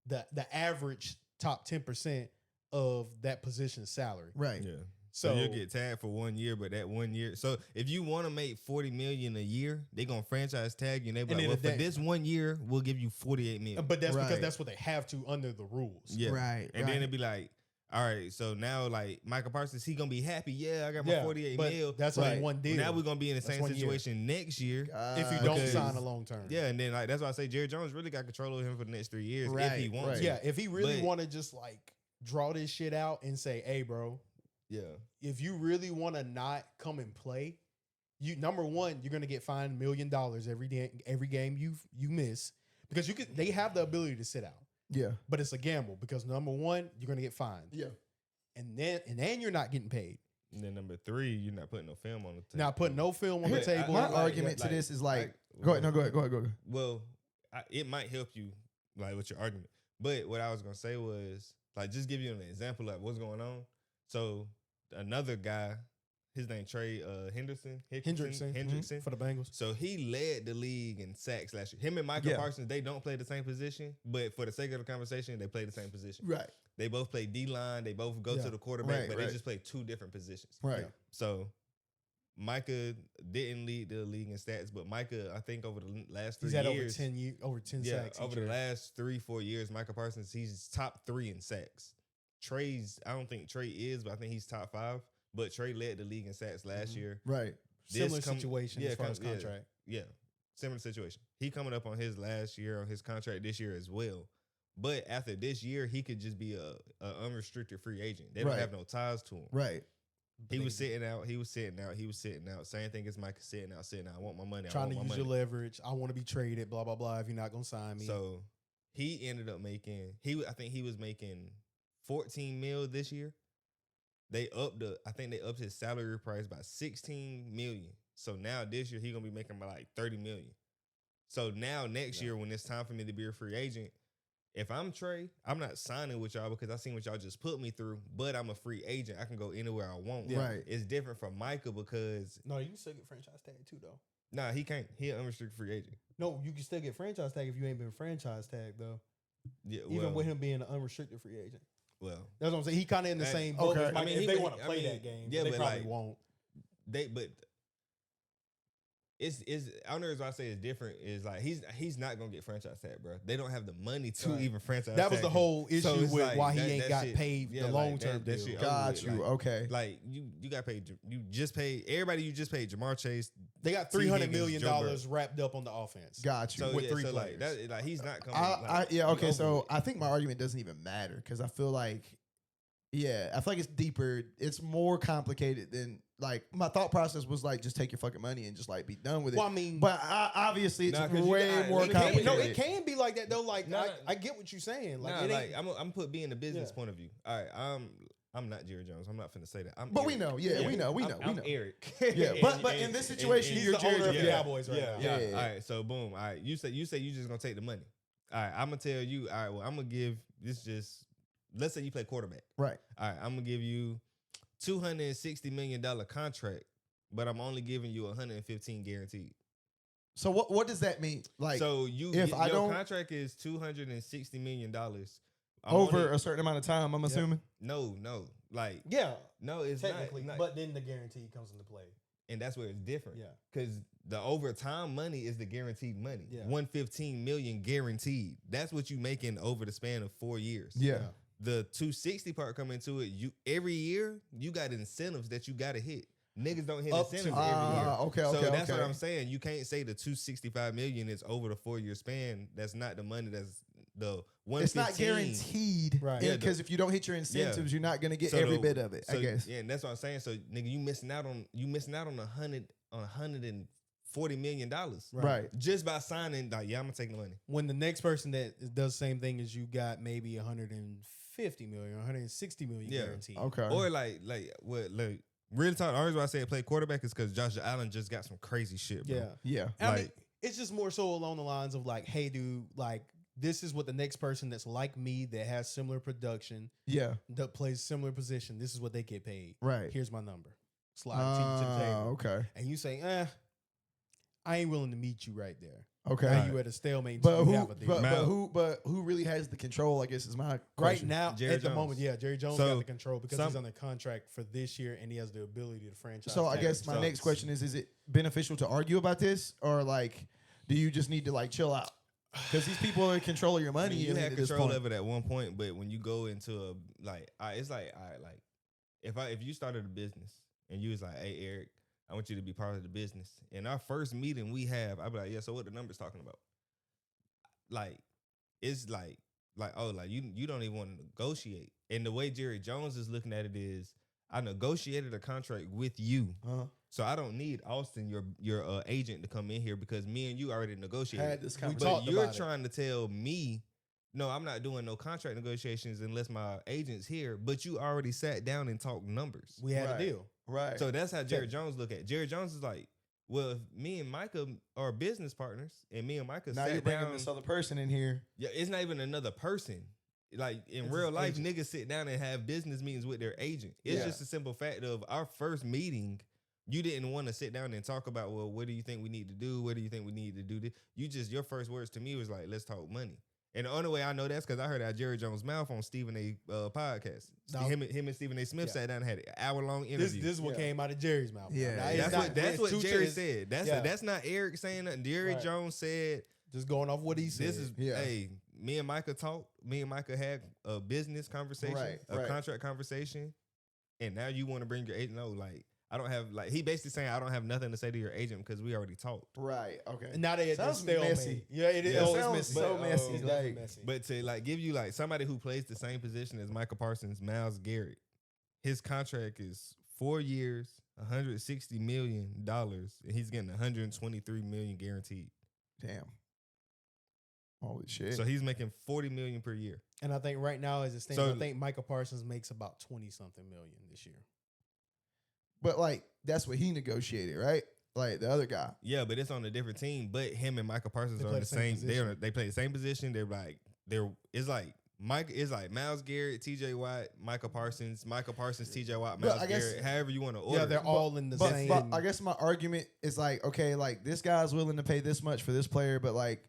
the average top 10% of that position's salary. right. yeah. So you'll get tagged for 1 year, but that 1 year. So if you want to make $40 million a year, they're gonna franchise tag you, and they be And like, then well, for this 1 year, we'll give you $48 million. But that's because Right. that's what they have to under the rules. Yeah. Right. And then it'd be like, all right, so now like Michael Parsons, he gonna be happy. Yeah, I got my Yeah, 48 but mil. that's But only one deal. Now we're gonna be in the That's same 1 year. situation next year. If you don't because- sign a long term. Yeah, and then like that's why I say Jerry Jones really got control of him for the next 3 years if Right, he wants right. to. Yeah, if he really But- want to just like draw this shit out and say, hey, bro, Yeah. if you really want to not come and play, number one, you're gonna get fined $1 million every game you miss, because they have the ability to sit out, Yeah. but it's a gamble because number one, you're gonna get fined, Yeah. and then you're not getting paid. And then number 3, you're not putting no film on the table. Not putting no film on the But table. My like- argument to like- this is like, like- go ahead. No, go ahead. Go ahead. Go ahead. Well, it might help you like with your argument. But what I was gonna say was like just give you an example of what's going on. So another guy, his name Trey Hendrickson. Hendrickson for the Bengals. So he led the league in sacks last year. Him and Michael Yeah. Parsons, they don't play the same position, but for the sake of the conversation, they play the same position. Right. They both play D-line. They both go Yeah. to the quarterback, Right, but right. they just play 2 different positions. Right. Yeah. So Micah didn't lead the league in stats, but Micah, I think over the last 3 He's had years, over 10 yeah, sacks. over each the year. last 3-4 years, Michael Parsons, he's top 3 in sacks. I don't think Trey is, but I think he's top 5. But Trey led the league in sacks last Mhm. year. Right. Similar situation as far as yeah. contract. Yeah, similar situation. He coming up on his last year on his contract this year as well. But after this year, he could just be a unrestricted free agent. They don't Right. have no ties to him. Right. He was sitting out. He was sitting out. He was sitting out. Same thing as Mike sitting out. I want my money. Trying I to want use my your money. leverage. I want to be traded. Blah blah blah. If you're not gonna sign me, So he ended up making. I think he was making 14 mil this year. I think they upped his salary price by 16 million. So now this year he gonna be making about like 30 million. So now next year when it's time for me to be a free agent, if I'm Trey, I'm not signing with y'all because I seen what y'all just put me through. But I'm a free agent. I can go anywhere I want. Yeah. Right. It's different from Micah because no, you can still get franchise tag too, though. nah, he can't. He an unrestricted free agent. No, you can still get franchise tag if you ain't been franchise tag though. Yeah, Even with him being an unrestricted free agent. well, That's what I'm saying. He kind of in the That- same boat. okay. As Mike. I mean, if he they would- want to I play mean, that game, yeah, they but, probably like, won't. but it's I don't know if I say it's different. Is like he's not gonna get franchise tag, bro. They don't have the money to Right. even franchise. That was tag the him. whole issue So it's with like, why he that- ain't that got shit- paid yeah, the like, long term that deal. shit over Got with. you. Like, Okay. Like you got paid. You just paid everybody. You just paid Jamar Chase. They got T. $300 Higgins, million Joe Burrow. wrapped up on the offense. Got you. So With yeah, 3 so like players. that. Like he's not coming. Yeah. he Okay. over So with. I think my argument doesn't even matter because I feel like, yeah, I feel like it's deeper. It's more complicated than like my thought process was like just take your fucking money and just like be done with it. Well, I mean, But obviously it's Nah, 'cause you way got- more it can't- complicated. no, it can be like that though. Like No, no. I get what you're saying. Like Nah, it like ain't. I'm put being the business Yeah. point of view. All right, I'm not Jerry Jones. I'm not finna say that. I'm But we Eric. know, yeah, we know, we know, we I'm know. Eric. Yeah, but in this situation, He's you're the Jerry owner of the Jones. Cowboys right now. Yeah. All right. So boom. All right. You say you just gonna take the money. All right, I'm gonna tell you. All right, well, I'm gonna give this just. Let's say you play quarterback. Right. All right, I'm gonna give you $260 million contract, but I'm only giving you 115 guaranteed. So what does that mean? Like, So you, if your I don't- contract is $260 million over a certain amount of time, I'm assuming. No, like Yeah, no, it's technically, not. but then the guarantee comes into play. And that's where it's different. Yeah. Because the overtime money is the guaranteed money. Yeah. 115 million guaranteed. That's what you making over the span of 4 years. Yeah. The 260 part come into it. You every year you got incentives that you gotta hit. Niggas don't hit Up to- incentives every year. Okay, So okay, that's okay. what I'm saying. You can't say the 265 million is over the 4 year span. That's not the money. That's the 115. It's not guaranteed, Right. Yeah, Because if you don't hit your incentives, you're not gonna get So every the- bit of it. I so, guess. Yeah, and that's what I'm saying. So nigga, you missing out on $140 million Right. just by signing. Like, yeah, I'm gonna take the money. When the next person that does the same thing as you got maybe 150 million, 160 million Yeah. guaranteed. Okay. Or like real talk. The reason why I say play quarterback is because Josh Allen just got some crazy shit, bro. Yeah. Yeah. I mean, Like- it's just more so along the lines of like, hey, dude, like this is what the next person that's like me that has similar production Yeah. that plays similar position. This is what they get paid. Right. Here's my number. Slide it to the table. Okay. And you say, I ain't willing to meet you right there. Okay. Now you at a stalemate. But until who? you have a deal. But who really has the control? I guess is my Right question. now, Jerry at the Jones. moment, yeah, Jerry Jones So, got the control because he's some- on the contract for this year and he has the ability to franchise. So I tag guess him. my So- next question is it beneficial to argue about this, or like, do you just need to like chill out? Because these people are in control of your I money. mean, you at had this control point. of it at one point, but when you go into a it's like if you started a business and you was like, hey Eric, I want you to be part of the business. In our first meeting we have, I'd be like, yeah, so what the numbers talking about? Like, it's like you don't even want to negotiate. And the way Jerry Jones is looking at it is, I negotiated a contract with you. Uh-huh. So I don't need Austin, your agent, to come in here because me and you already negotiated. Had this We conversation. talked But you're about it. trying to tell me, no, I'm not doing no contract negotiations unless my agent's here. But you already sat down and talked numbers. we had Right. a deal. Right. So that's how Jerry Yeah. Jones look at it. Jerry Jones is like, well, if me and Micah are business partners and me and Micah now you're sat bringing down, this other person in here. yeah, it's not even another person. Like in It's real his life, agent. niggas sit down and have business meetings with their agent. It's Yeah. just a simple fact of our first meeting. You didn't want to sit down and talk about, well, what do you think we need to do? What do you think we need to do? Your first words to me was like, let's talk money. And the only way I know that's because I heard out Jerry Jones' mouth on Stephen A. Podcast. Now- Him and Stephen A. Smith Yeah. sat down and had an hour-long This interview. is what Yeah. came out of Jerry's mouth. Yeah. Now, it's that's not- what it's two Jerry chairs. said. Yeah. That's not Eric saying nothing. Jerry Right. Jones said, Just going off what he said. this is, Yeah. hey, me and Micah talked. Me and Micah had a business conversation, Right, a right. contract conversation. And now you want to bring your agent. No, like, I don't have, like, he basically saying, I don't have nothing to say to your agent because we already talked. Right. Okay. And now they at the Sounds stalemate. messy. Yeah, it is. Yeah, Oh, sounds it's messy. so But, messy, it's definitely like- messy. But to, like, give you, like, somebody who plays the same position as Michael Parsons, Myles Garrett, his contract is 4 years, $160 million, and he's getting $123 million guaranteed. Damn. Holy shit. So he's making $40 million per year. And I think right now, as it stands, So- I think Michael Parsons makes about 20-something million this year. but like that's what he negotiated, right? Like the other guy. Yeah, but it's on a different team. But him and Michael Parsons They are play on the the same same. position. They play the same position. It's like Myles Garrett, T.J. Watt, Michael Parsons, T.J. Watt, But Myles I guess- Garrett. However you want to order. Yeah, they're it. all in the But, same. but I guess my argument is like, okay, like this guy's willing to pay this much for this player, but like,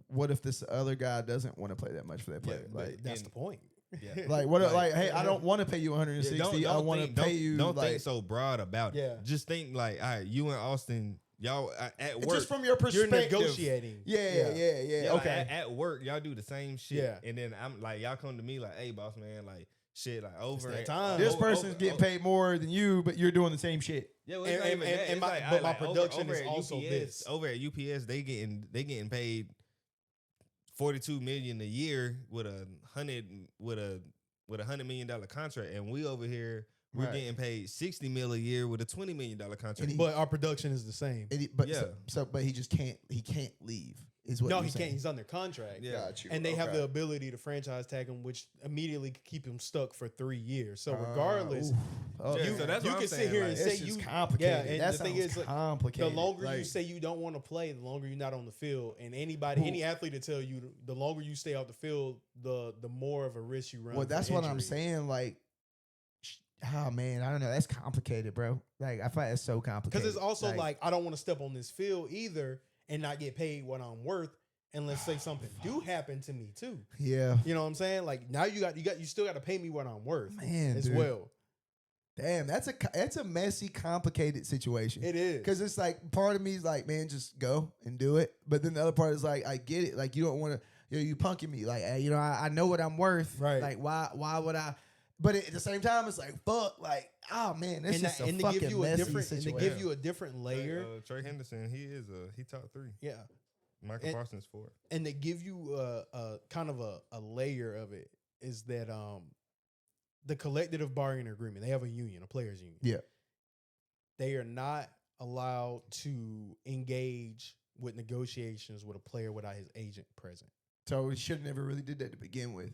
what if this other guy doesn't want to play that much for that Yeah, player? but Like, that's and- the point. Yeah. like what? Like- Like, hey, I don't want to pay you 160. I want to pay you. Don't like, think so broad about it. Yeah. Just think like, all right, you and Austin, y'all at work. just from your You're perspective. negotiating. Yeah. Yeah, like, Okay. at work, y'all do the same shit. Yeah. And then I'm like, y'all come to me like, hey, boss man, like shit, like over that at- time. This over- person's over- getting paid more than you, but you're doing the same shit. Yeah, well, it's not And- even and- that. and It's my- like, but my like, production is at also UPS, this. Over at UPS, they getting paid $42 million a year with a $100 million contract, and we over here we're Right. getting paid $60 million a year with a $20 million contract. And he- But our production is the same. And but Yeah. but he just can't. He can't leave. Is what No, you're he saying. can't. He's under contract. Yeah. Got you. And they have Okay. the ability to franchise tag him, which immediately could keep him stuck for 3 years. So regardless, Oof. Okay. Yeah, so that's you what I'm can sit saying, here like, and It's say just you complicated. Yeah, and that the thing sounds is, like, complicated. the longer you Like, say you don't want to play, the longer you're not on the field. And any athlete to tell you, the longer you stay off the field, the more of a risk you run. well, for that's what I'm injury. saying. Like, oh man, I don't know. That's complicated, bro. Like, I find that's so complicated. Because it's also like I don't want to step on this field either and not get paid what I'm worth. And let's say something do happen to me too. yeah, You know what I'm saying? Like now you still got to pay me what I'm worth man, as dude. well. Damn, that's a messy, complicated situation. It is. Because it's like part of me is like, man, just go and do it. But then the other part is like, I get it. Like you don't want to, you punking me. Like, hey, I know what I'm worth. Right. Like why would I? But at the same time, it's like, fuck. Like, oh man, this is a and to fucking give you a messy different and to situation. give you a different layer. Trey Henderson, he top 3. Yeah. Michael And- Parsons 4. And to give you a kind of a layer of it is that the collective bargaining agreement, they have a union, a players union. Yeah. They are not allowed to engage with negotiations with a player without his agent present. So we should have never really did that to begin with.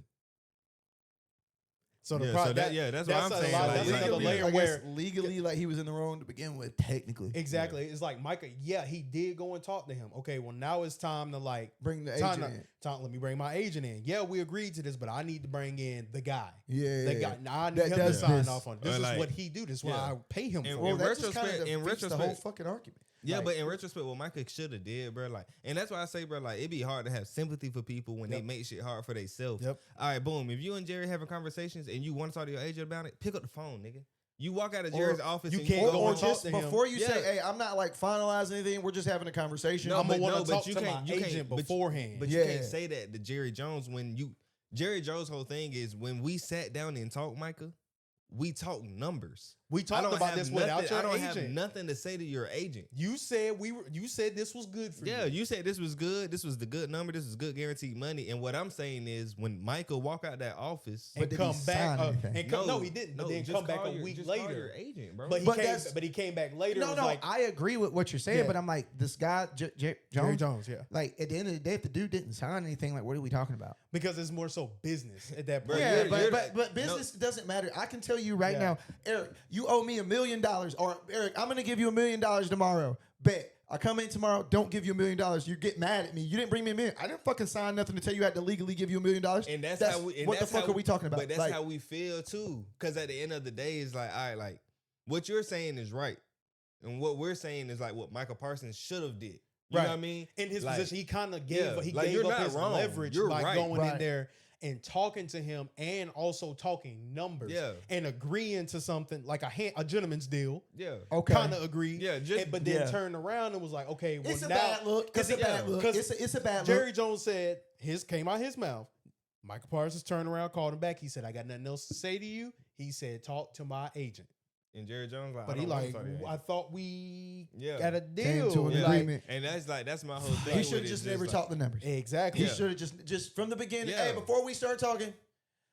So the Yeah, pro- so that's what I'm a saying, lot- like, that's like, another yeah. layer I guess where legally, like he was in the wrong to begin with, technically. exactly it's like Micah. Yeah, he did go and talk to him. Okay, well now it's time to like Bring the time agent to, in. let me bring my agent in. Yeah, we agreed to this, but I need to bring in the guy. Yeah, The guy. Now I need That him to does sign this. off on it. This Or is like- what he do. This is what yeah. I pay him And- for. Well, in that just kind retrospect- of in defeats the whole retrospect- fucking argument. Yeah, Like- but in retrospect, what Michael should have did, bro, like, and that's why I say, bro, like, it be hard to have sympathy for people when they Yep. make shit hard for themselves. Yep. All right, boom. If you and Jerry having conversations and you want to talk to your agent about it, pick up the phone, nigga. You walk out of Jerry's office you and can't you Or, go go or and talk just to him. before you say, Yeah. hey, I'm not like finalizing anything. We're just having a conversation. No, I'm gonna but want no, to but talk you to can't- my you can't- agent but you- beforehand. But you Yeah. can't say that to Jerry Jones Jerry Jones' whole thing is when we sat down and talked, Micah, we talked numbers. we I talked don't about have this nothing, without your I don't agent. have nothing to say to your agent. You said you said this was good for Yeah, you. you said this was good. This was the good number. This is good guaranteed money. And what I'm saying is, when Michael walk out that office, But And did he come back. sign anything? No, he didn't. But then just come back call a your- week just call your later. agent, bro. But he came back later. No, and was no, like, I agree with what you're saying, Yeah. but I'm like, this guy, Jerry Jerry Jones, Jones, yeah, like at the end of the day, if the dude didn't sign anything, like, what are we talking about? because it's more so business at that Bro, point. Yeah, you're- but business doesn't matter. I can tell you right Yeah. now, Eric, you owe me $1 million, or Eric, I'm gonna give you $1 million tomorrow. Bet. I come in tomorrow, don't give you $1 million. You get mad at me. You didn't bring me $1 million. I didn't fucking sign nothing to tell you I had to legally give you $1 million. And that's how we. And what the that's fuck how are we talking about? But that's Like, how we feel too. Because at the end of the day, it's like, all right, like what you're saying is right, and what we're saying is like what Michael Parsons should have did. You know Right. what I mean? In his Like, position, he kind of yeah, gave like, gave you're up not his wrong. leverage You're by right. going Right. in there and talking to him and also talking numbers. Yeah. And agreeing to something like a gentleman's deal. Yeah. okay. Kind of agreed. Yeah, just- but then yeah. turned around and was like, okay, well It's a now bad look. It's a bad look. because It's a bad Jerry look. Jones said came out his mouth. Michael Parsons turned around, called him back. He said, I got nothing else to say to you. He said, talk to my agent. And Jerry Jones like, But I he don't wanna like, talk to your I agent. thought we Yeah. got a Came deal. to an Yeah. Like, agreement. And that's my whole thing. He with should it, have just is never like- talked the numbers. Exactly. He Yeah. should have just from the beginning. Yeah. Hey, before we start talking,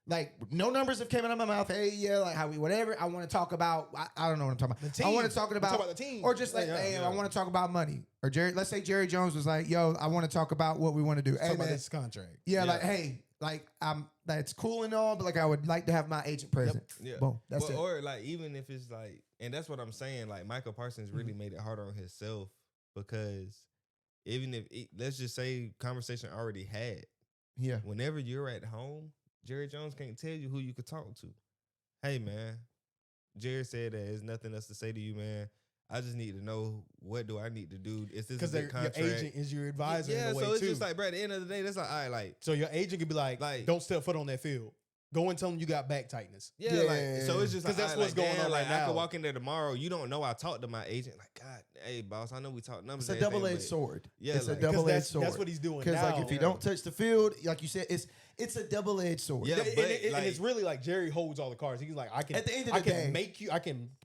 like no numbers have came out of my mouth. Hey, yeah, like how we whatever. I want to talk about. I don't know what I'm talking about. The I want team. to talk We're about, talking about the team. or just like, Yeah, hey, yeah. I want to talk about money. Or Jerry, let's say Jerry Jones was like, yo, I want to talk about what we want to do. Talk Hey, about man, this contract. yeah, Yeah. like hey, like that's cool and all, but like I would like to have my agent present. Yeah. Boom, that's Well, it. or like even if it's like, and that's what I'm saying. Like Michael Parsons really made it harder on himself because even if let's just say conversation already had, Yeah, whenever you're at home, Jerry Jones can't tell you who you could talk to. Hey man, Jerry said that there's nothing else to say to you, man. I just need to know what do I need to do. Is this a Because good your contract? agent is your advisor Yeah, in a way so it's too. just like, bro, at the end of the day, that's like, all right, like, so your agent could be like, Like- don't step foot on that field. Go and tell them you got back tightness. yeah, Yeah. like, so it's just 'Cause like, that's all right, what's like, going damn, on like, right I now. could walk in there tomorrow. You don't know I talked to my agent. Like, God, hey, boss, I know we talked numbers. it's a and everything, double-edged but- sword. Yeah, it's like- a 'Cause double-edged that's, sword. that's what he's doing Because now. like if you Yeah. don't touch the field, like you said, it's a double-edged sword. Yeah, And but, and like- it's really like Jerry holds all the cards. He's like, I can At the end of I the can day-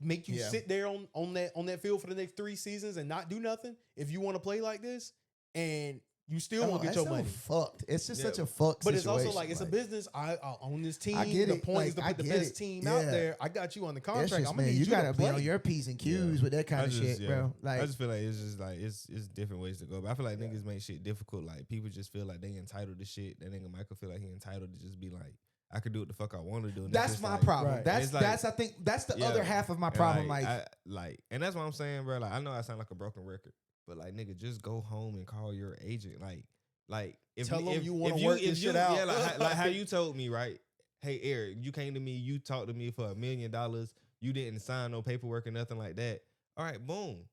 make you Yeah. sit there on that field for the next 3 seasons and not do nothing if you want to play like this. And You still won't get that's your so money. Fucked. It's just Yeah. such a fucked But it's situation. also like it's a business. I own this team. I get the it. point is Like, to I put the get best it. team Yeah. out there. I got you on the That's contract. just, I'm gonna man, need you you gotta to be play. on your P's and Q's with that kind I of shit, bro. Like, I just feel like it's just like it's different ways to go. But I feel like niggas make shit difficult. Like people just feel like they entitled to shit. That nigga Michael feel like he entitled to just be like, I could do what the fuck I want to do. And that's just my like, problem. Right. That's It's like- that's I think that's the Yeah. other half of my and problem. and that's what I'm saying, bro. Like I know I sound like a broken record, but like nigga, just go home and call your agent. Like if Tell 'em if, you wanna if work if this shit out. Yeah, like how you told me, right? Hey Eric, you came to me, you talked to me for $1 million. You didn't sign no paperwork or nothing like that. All right, boom.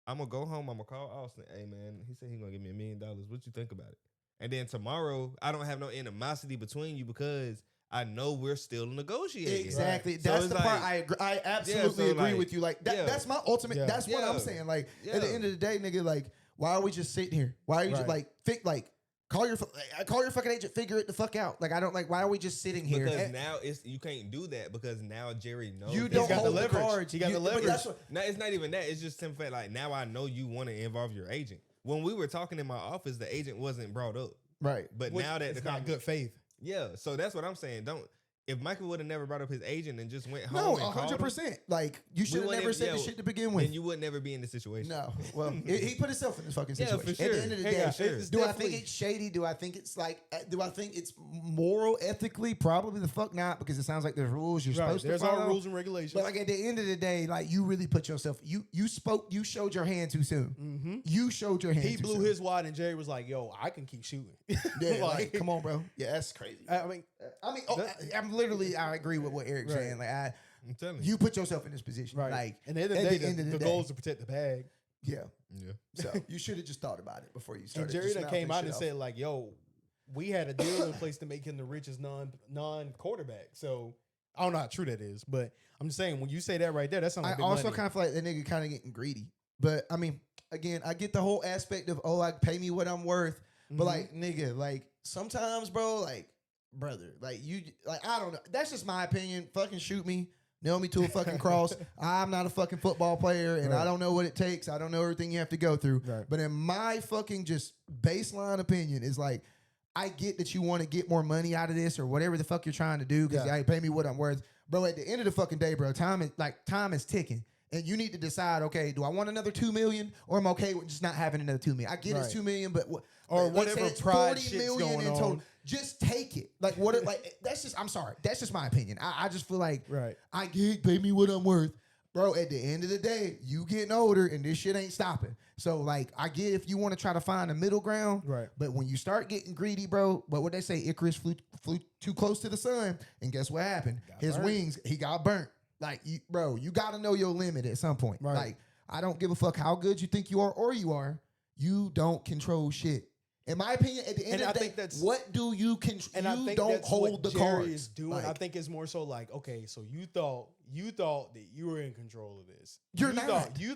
I'm gonna go home. I'm gonna call Austin. Hey man, he said he gonna give me $1 million. What you think about it? And then tomorrow, I don't have no animosity between you because I know we're still negotiating. exactly. Right. That's So the it's part like- I agree. I absolutely so agree like, with you. Like that, yeah. that's my ultimate. Yeah. That's what I'm Yeah. saying. Like Yeah. at the end of the day, nigga, like why are we just sitting here? Why are you just Right. like call your fucking agent, figure it the fuck out. Like I don't like. Why are we just sitting here? Because And now you can't do that because now Jerry knows you that- don't got the hold the leverage. cards. He got the but leverage. that's what- No, it's not even that. It's just simple fact. Like now I know you want to involve your agent. When we were talking in my office, the agent wasn't brought up. right. But Which now that it's the not good faith. Yeah, so that's what I'm saying. Don't if Michael would have never brought up his agent and just went home No, and called him, 100%. Like you should have wouldn't never have- said yeah, this shit to begin with. then you would never be in this situation. No, well, he put himself in this fucking Yeah, situation. for At sure. the end of the Hey, day, yeah, sure. It's do I definitely- think it's shady? Do I think it's like? Do I think it's moral, ethically? Probably the fuck not, because it sounds like there's rules you're Right. supposed There's to follow. all rules and regulations. But like at the end of the day, like you really put yourself. You spoke. You showed your hand too soon. mm-hmm. You showed your hand. He too blew soon. his wide, and Jerry was like, "Yo, I can keep shooting." Yeah, like, come on, bro. Yeah, that's crazy. I mean, I'm literally. I agree with what Eric's Right. saying. Like, I'm telling you. you put yourself in this position. right. Like, and at the at end of the the end day, of the the day. goal is to protect the bag. yeah. Yeah. So you should have just thought about it before you And started. Jerry just that mouthing came out shit and off. said, like, "Yo, we had a deal in place to make him the richest non quarterback." So I don't know how true that is, but I'm just saying when you say that right there, that sounds like I big also money. kind of feel like that nigga kind of getting greedy. But I mean, again, I get the whole aspect of like pay me what I'm worth. But Mhm. like nigga, like sometimes, bro, like brother, like you, like I don't know. That's just my opinion. Fucking shoot me, nail me to a fucking cross. I'm not a fucking football player, and I Right. don't know what it takes. I don't know everything you have to go through. Right. But in my fucking just baseline opinion is like, I get that you want to get more money out of this or whatever the fuck you're trying to do because Yeah. you pay me what I'm worth. Bro, at the end of the fucking day, bro, time is ticking. And you need to decide, okay, do I want another $2 million or am I okay with just not having another $2 million? I get it's Right. $2 million, but Or let's say whatever it's pride 40 shit's million going in total. on. Just take it. Like what? Like that's just. I'm sorry. That's just my opinion. I just feel like Right. I get pay me what I'm worth, bro. At the end of the day, you getting older and this shit ain't stopping. So like, I get if you want to try to find a middle ground, Right. But when you start getting greedy, bro, but what they say, Icarus flew too close to the sun, and guess what happened? His burnt. wings, he got burnt. Like, you got to know your limit at some point. Right. Like, I don't give a fuck how good you think you are or you are. You don't control shit. In my opinion, at the end And of I the day, think that's- what do you control? And You I think don't that's hold what the Jerry cards. is doing. I Like, think it's more so like, okay, so you thought that you were in control of this. You're you not.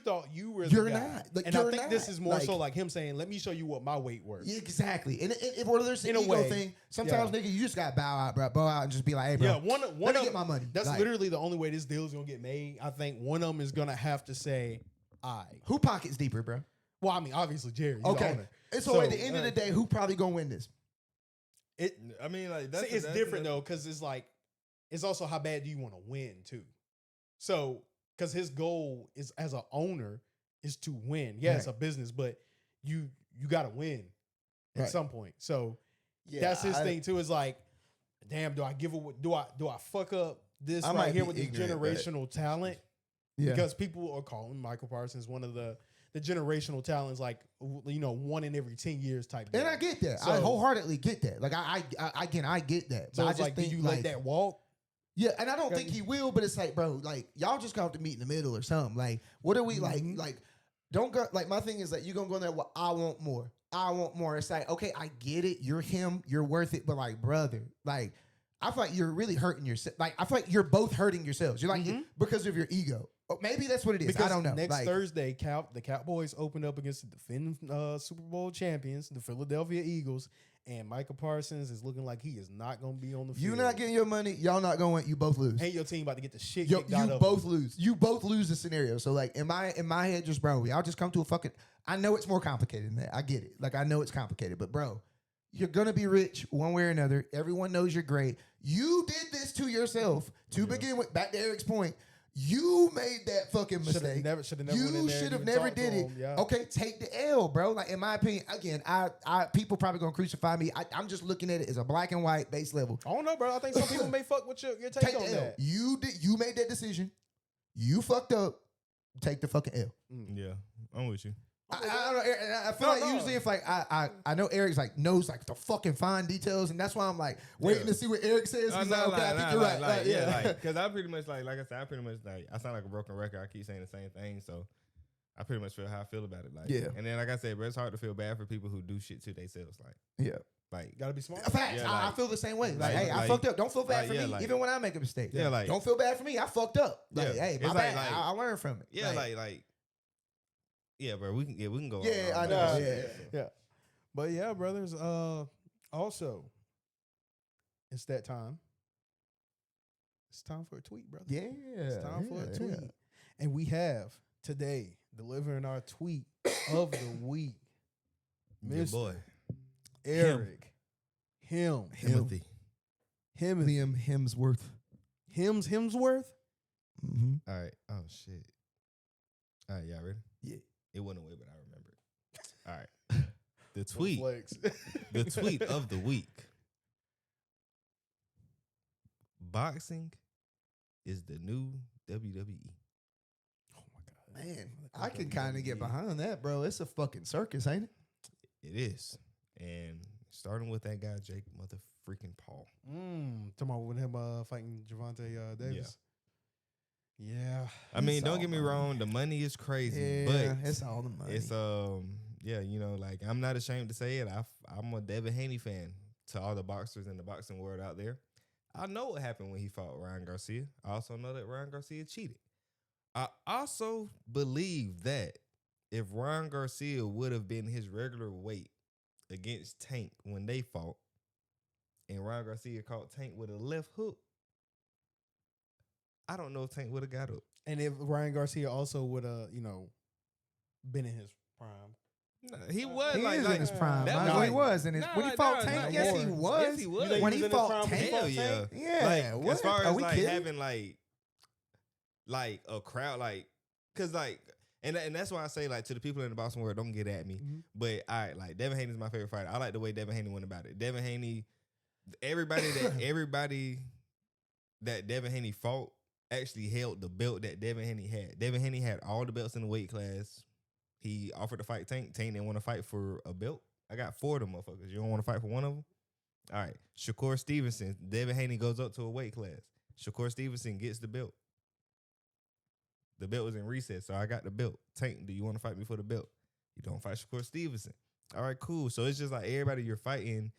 Thought you were You're the guy. not. Like, and you're I think this not. is more so Like- like him saying, "Let me show you what my weight worth." exactly. And if whether there's an In a ego way. thing, sometimes nigga, you just got to bow out, bro. Bow out and just be like, hey, bro, Yeah, one let me of get my money. That's Like, literally the only way this deal is gonna get made. I think one of them is gonna have to say, "I." who pockets deeper, bro? Well, I mean, obviously Jerry. He's the Okay. owner. And so at the end of the day, who probably gonna win this? It I mean, like See, it's different though, because it's like it's also how bad do you want to win too. So, because his goal is as an owner is to win. Yeah, it's a business, but you got to win at Right. some point. So Yeah, that's his thing too. Is like, damn, do I fuck up this I right might here be with this ignorant, but- generational talent? Yeah. Because people are calling Michael Parsons one of the generational talents, like 1 in every 10 years type. And deal. I get that. I So- wholeheartedly get that. Like I get that. So But I it's just like, do think you like, let that walk? yeah, and I don't think he will. But it's like, bro, like y'all just got to meet in the middle or something. Like, what are we Mhm. like? Don't go. Like my thing is like you gonna go in there. Well, I want more. I want more. It's like, okay, I get it. You're him. You're worth it. But like, brother, like I feel like you're really hurting yourself. Like I feel like you're both hurting yourselves. You're like Mhm. because of your ego. Or maybe that's what it is. Because I don't know. Next Like, Thursday, the Cowboys open up against the defending Super Bowl champions, the Philadelphia Eagles, and Michael Parsons is looking like he is not going to be on the field. You not getting your money. Y'all not going to win. You both lose. And your team about to get the shit Yo, kicked out you of both them. lose. You both lose the scenario. So like in my head, just bro, y'all just come to a fucking. I know it's more complicated than that. I get it. Like I know it's complicated, but bro, you're gonna be rich one way or another. Everyone knows you're great. You did this to yourself to begin with. Back to Eric's point, you made that fucking mistake. Should have never went in You there and should have even never talked to did it. him, yeah. Okay, take the L, bro. Like in my opinion, again, I people probably gonna crucify me. I'm just looking at it as a black and white base level. I don't know, bro. I think some people may fuck with your take Take on the L. that. You made that decision. You fucked up. Take the fucking L. Yeah, I'm with you. I don't know. I feel No, like no. usually if like I know Eric's like knows like the fucking fine details, and that's why I'm like waiting Yeah. to see what Eric says. He's like, okay, I think you're right. Like, yeah, like, cause I pretty much like I said, I pretty much like I sound like a broken record. I keep saying the same thing, so I pretty much feel how I feel about it. Like, Yeah. And then like I said, bro, it's hard to feel bad for people who do shit to themselves. Like, yeah. Gotta be smart. Facts. Yeah, I like- feel the same way. Like, like- hey, I like- fucked up. Don't feel bad like, for yeah, me, like- even when I make a mistake. Yeah, like- don't feel bad for me. I fucked up. Like, Yeah. hey, my It's bad. like- I learned from it. yeah, like, yeah, bro, we can go. Yeah, all I around know. this shit. Yeah. Yeah. But yeah, brothers, also, it's that time. It's time for a tweet, brother. Yeah. It's time for a yeah, tweet. yeah. And we have today delivering our tweet of the week. Your Mr. boy, Eric. Timothy. Liam Hemsworth. Hemsworth? Mm-hmm. All right. Oh shit. All right, y'all ready? Yeah. It went away, but I remember it. All right. The tweet. Flex. The tweet of the week. Boxing is the new WWE. Oh my God. Man, I can kind of get behind that, bro. It's a fucking circus, ain't it? It is. And starting with that guy, Jake mother freaking Paul. Tomorrow with him fighting Javante Davis. Yeah. I mean, It's don't all get me money. wrong, the money is crazy, Yeah, but it's all the money. it's yeah, you know, like I'm not ashamed to say it. I'm a Devin Haney fan. To all the boxers in the boxing world out there, I know what happened when he fought Ryan Garcia. I also know that Ryan Garcia cheated. I also believe that if Ryan Garcia would have been his regular weight against Tank when they fought, and Ryan Garcia caught Tank with a left hook, I don't know if Tank would have got up. And if Ryan Garcia also would have, been in his prime. Nah, he was he like, is like in his prime. that I was know he like- was in his when he fought nah, Tank. nah, Yes, more. he was. Yes, he was. You think When he he was in his fought prime when he Tank. Hell fought yeah. Tank? Yeah, Like, what? as far Are as we like kidding? having like a crowd, like, cause like, and that's why I say like to the people in the boxing world, don't get at me. Mhm. But all right, like Devin Haney is my favorite fighter. I like the way Devin Haney went about it. Devin Haney, everybody that Devin Haney fought actually held the belt that Devin Haney had. Devin Haney had all the belts in the weight class. He offered to fight Tank. Tank didn't want to fight for a belt. I got 4 of them motherfuckers. You don't want to fight for one of them? All right. Shakur Stevenson. Devin Haney goes up to a weight class. Shakur Stevenson gets the belt. The belt was in recess, so I got the belt. Tank, do you want to fight me for the belt? You don't fight Shakur Stevenson. All right, cool. So it's just like everybody you're fighting,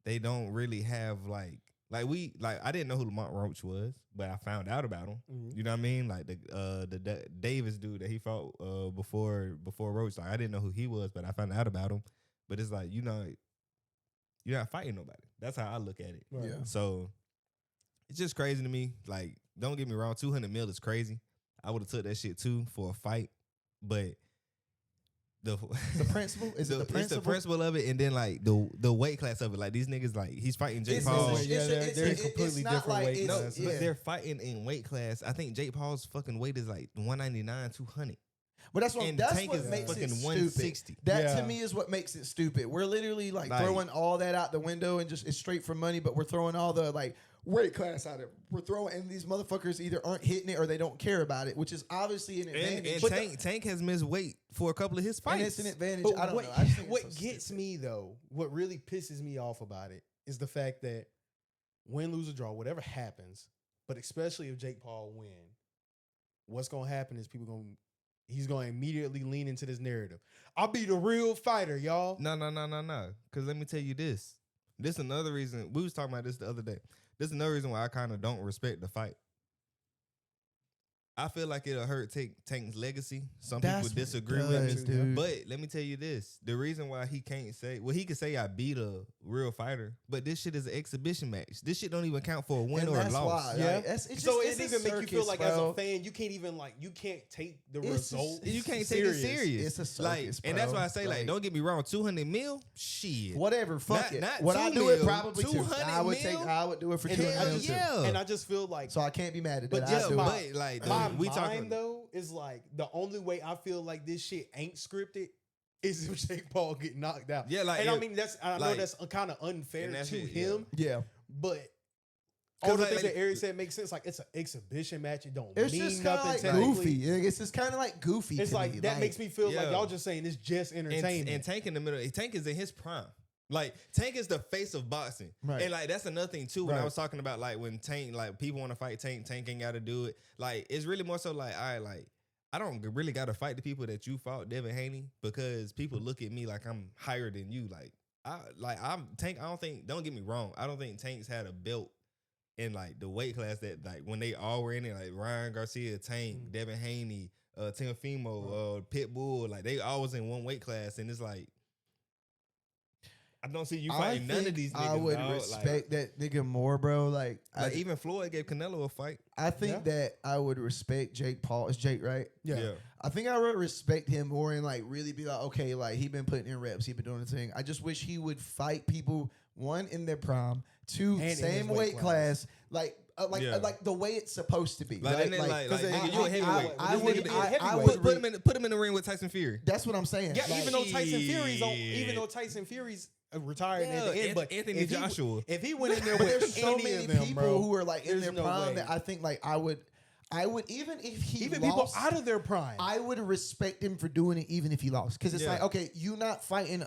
they don't really have like I didn't know who Lamont Roach was, but I found out about him. Mhm. You know what I mean? Like the Davis dude that he fought before Roach. Like I didn't know who he was, but I found out about him. But it's like, you're not fighting nobody. That's how I look at it. Right. Yeah. So it's just crazy to me. Like, don't get me wrong, 200 mil is crazy. I would have took that shit too for a fight, but the principle? Is it the It's the principle? principle of it, and then like the weight class of it. Like these niggas, like he's fighting Jake It's- Paul. it's- Yeah, it's- they're it's- completely it's not different like weight it's- No, classes. yeah. but they're fighting in weight class. I think Jake Paul's fucking weight is like 199, 200. But that's what And that's Tank what is makes fucking it stupid. 160. That Yeah. to me is what makes it stupid. We're literally like Like- throwing all that out the window and just it's straight for money, but we're throwing all the like weight class out of it. We're throwing and these motherfuckers either aren't hitting it or they don't care about it, which is obviously an advantage. And Tank has missed weight for a couple of his fights. And it's an advantage. But I don't what, know. I just think it's what so gets stupid. me though, what really pisses me off about it is the fact that win, lose, or draw, whatever happens, but especially if Jake Paul win, what's gonna happen is he's gonna immediately lean into this narrative. I'll be the real fighter, y'all. No. Because let me tell you this. This is another reason. We was talking about this the other day. This is another reason why I kind of don't respect the fight. I feel like it'll hurt Tank's legacy. Some That's people what it disagree with does, me. dude. But let me tell you this. The reason why he can't say, well, he can say I beat a real fighter, but this shit is an exhibition match. This shit don't even count for a win And or a that's loss. why, Yeah. like, it's So just, it it's even a make you feel circus, like as bro. a fan, you can't even like you can't take the It's result. You can't take serious. it serious. It's a like, circus, and that's bro. why I say, like, don't get me wrong, 200 mil, shit. Whatever, fuck Not- it. not Would I 2 do it? mil, Probably 200 200 I would do it for And 200 I mil just, too. yeah. and I just feel like So I can't be mad at But that. just I do my- it. But like, my we mind talking though is like the only way I feel like this shit ain't scripted is if Jake Paul get knocked out. Yeah, like, and I if- mean I know like- that's kind of unfair and that's to it, him, Yeah. but 'Cause, all the like- things that Eric said make sense. Like it's an exhibition match. It don't It's mean just kind of nothing. like technically. goofy. It's just kind of like goofy. It's to like me. that makes me feel like Yeah. y'all just saying it's just entertainment. and Tank in the middle. Tank is in his prime. Like Tank is the face of boxing, Right. and like that's another thing too. When I Right. was talking about like when Tank, like people want to fight Tank, Tank ain't got to do it. Like it's really more so like I don't really got to fight the people that you fought, Devin Haney, because people look at me like I'm higher than you. I'm Tank. I don't think. Don't get me wrong. I don't think Tank's had a belt in like the weight class that like when they all were in it, like Ryan Garcia, Tank, Devin Haney, Teofimo, Pitbull, like they all was in one weight class, and it's like I don't see you fighting none of these niggas. I would dog. respect that nigga more, bro. Like Even Floyd gave Canelo a fight. I think that I would respect Jake Paul. It's Jake, right? yeah. I think I would respect him more and like really be like, okay, like he been putting in reps, he been doing the thing. I just wish he would fight people, one, in their prime, two, And in same his weight weight class, like Yeah. like the way it's supposed to be. Like, right? and then, like, 'cause nigga, you a heavyweight. I This would- nigga- I would put him in the ring with Tyson Fury. That's what I'm saying. Yeah, Like, even though Tyson shit. Fury's retired Yeah, at the end, but Anthony if he- Joshua. if he went in there But with there's so any many of them, people bro, who are like in there's their no prime way. that I think like I would even if he even lost, people out of their prime. I would respect him for doing it even if he lost. Because it's Yeah. like, okay, you not fighting,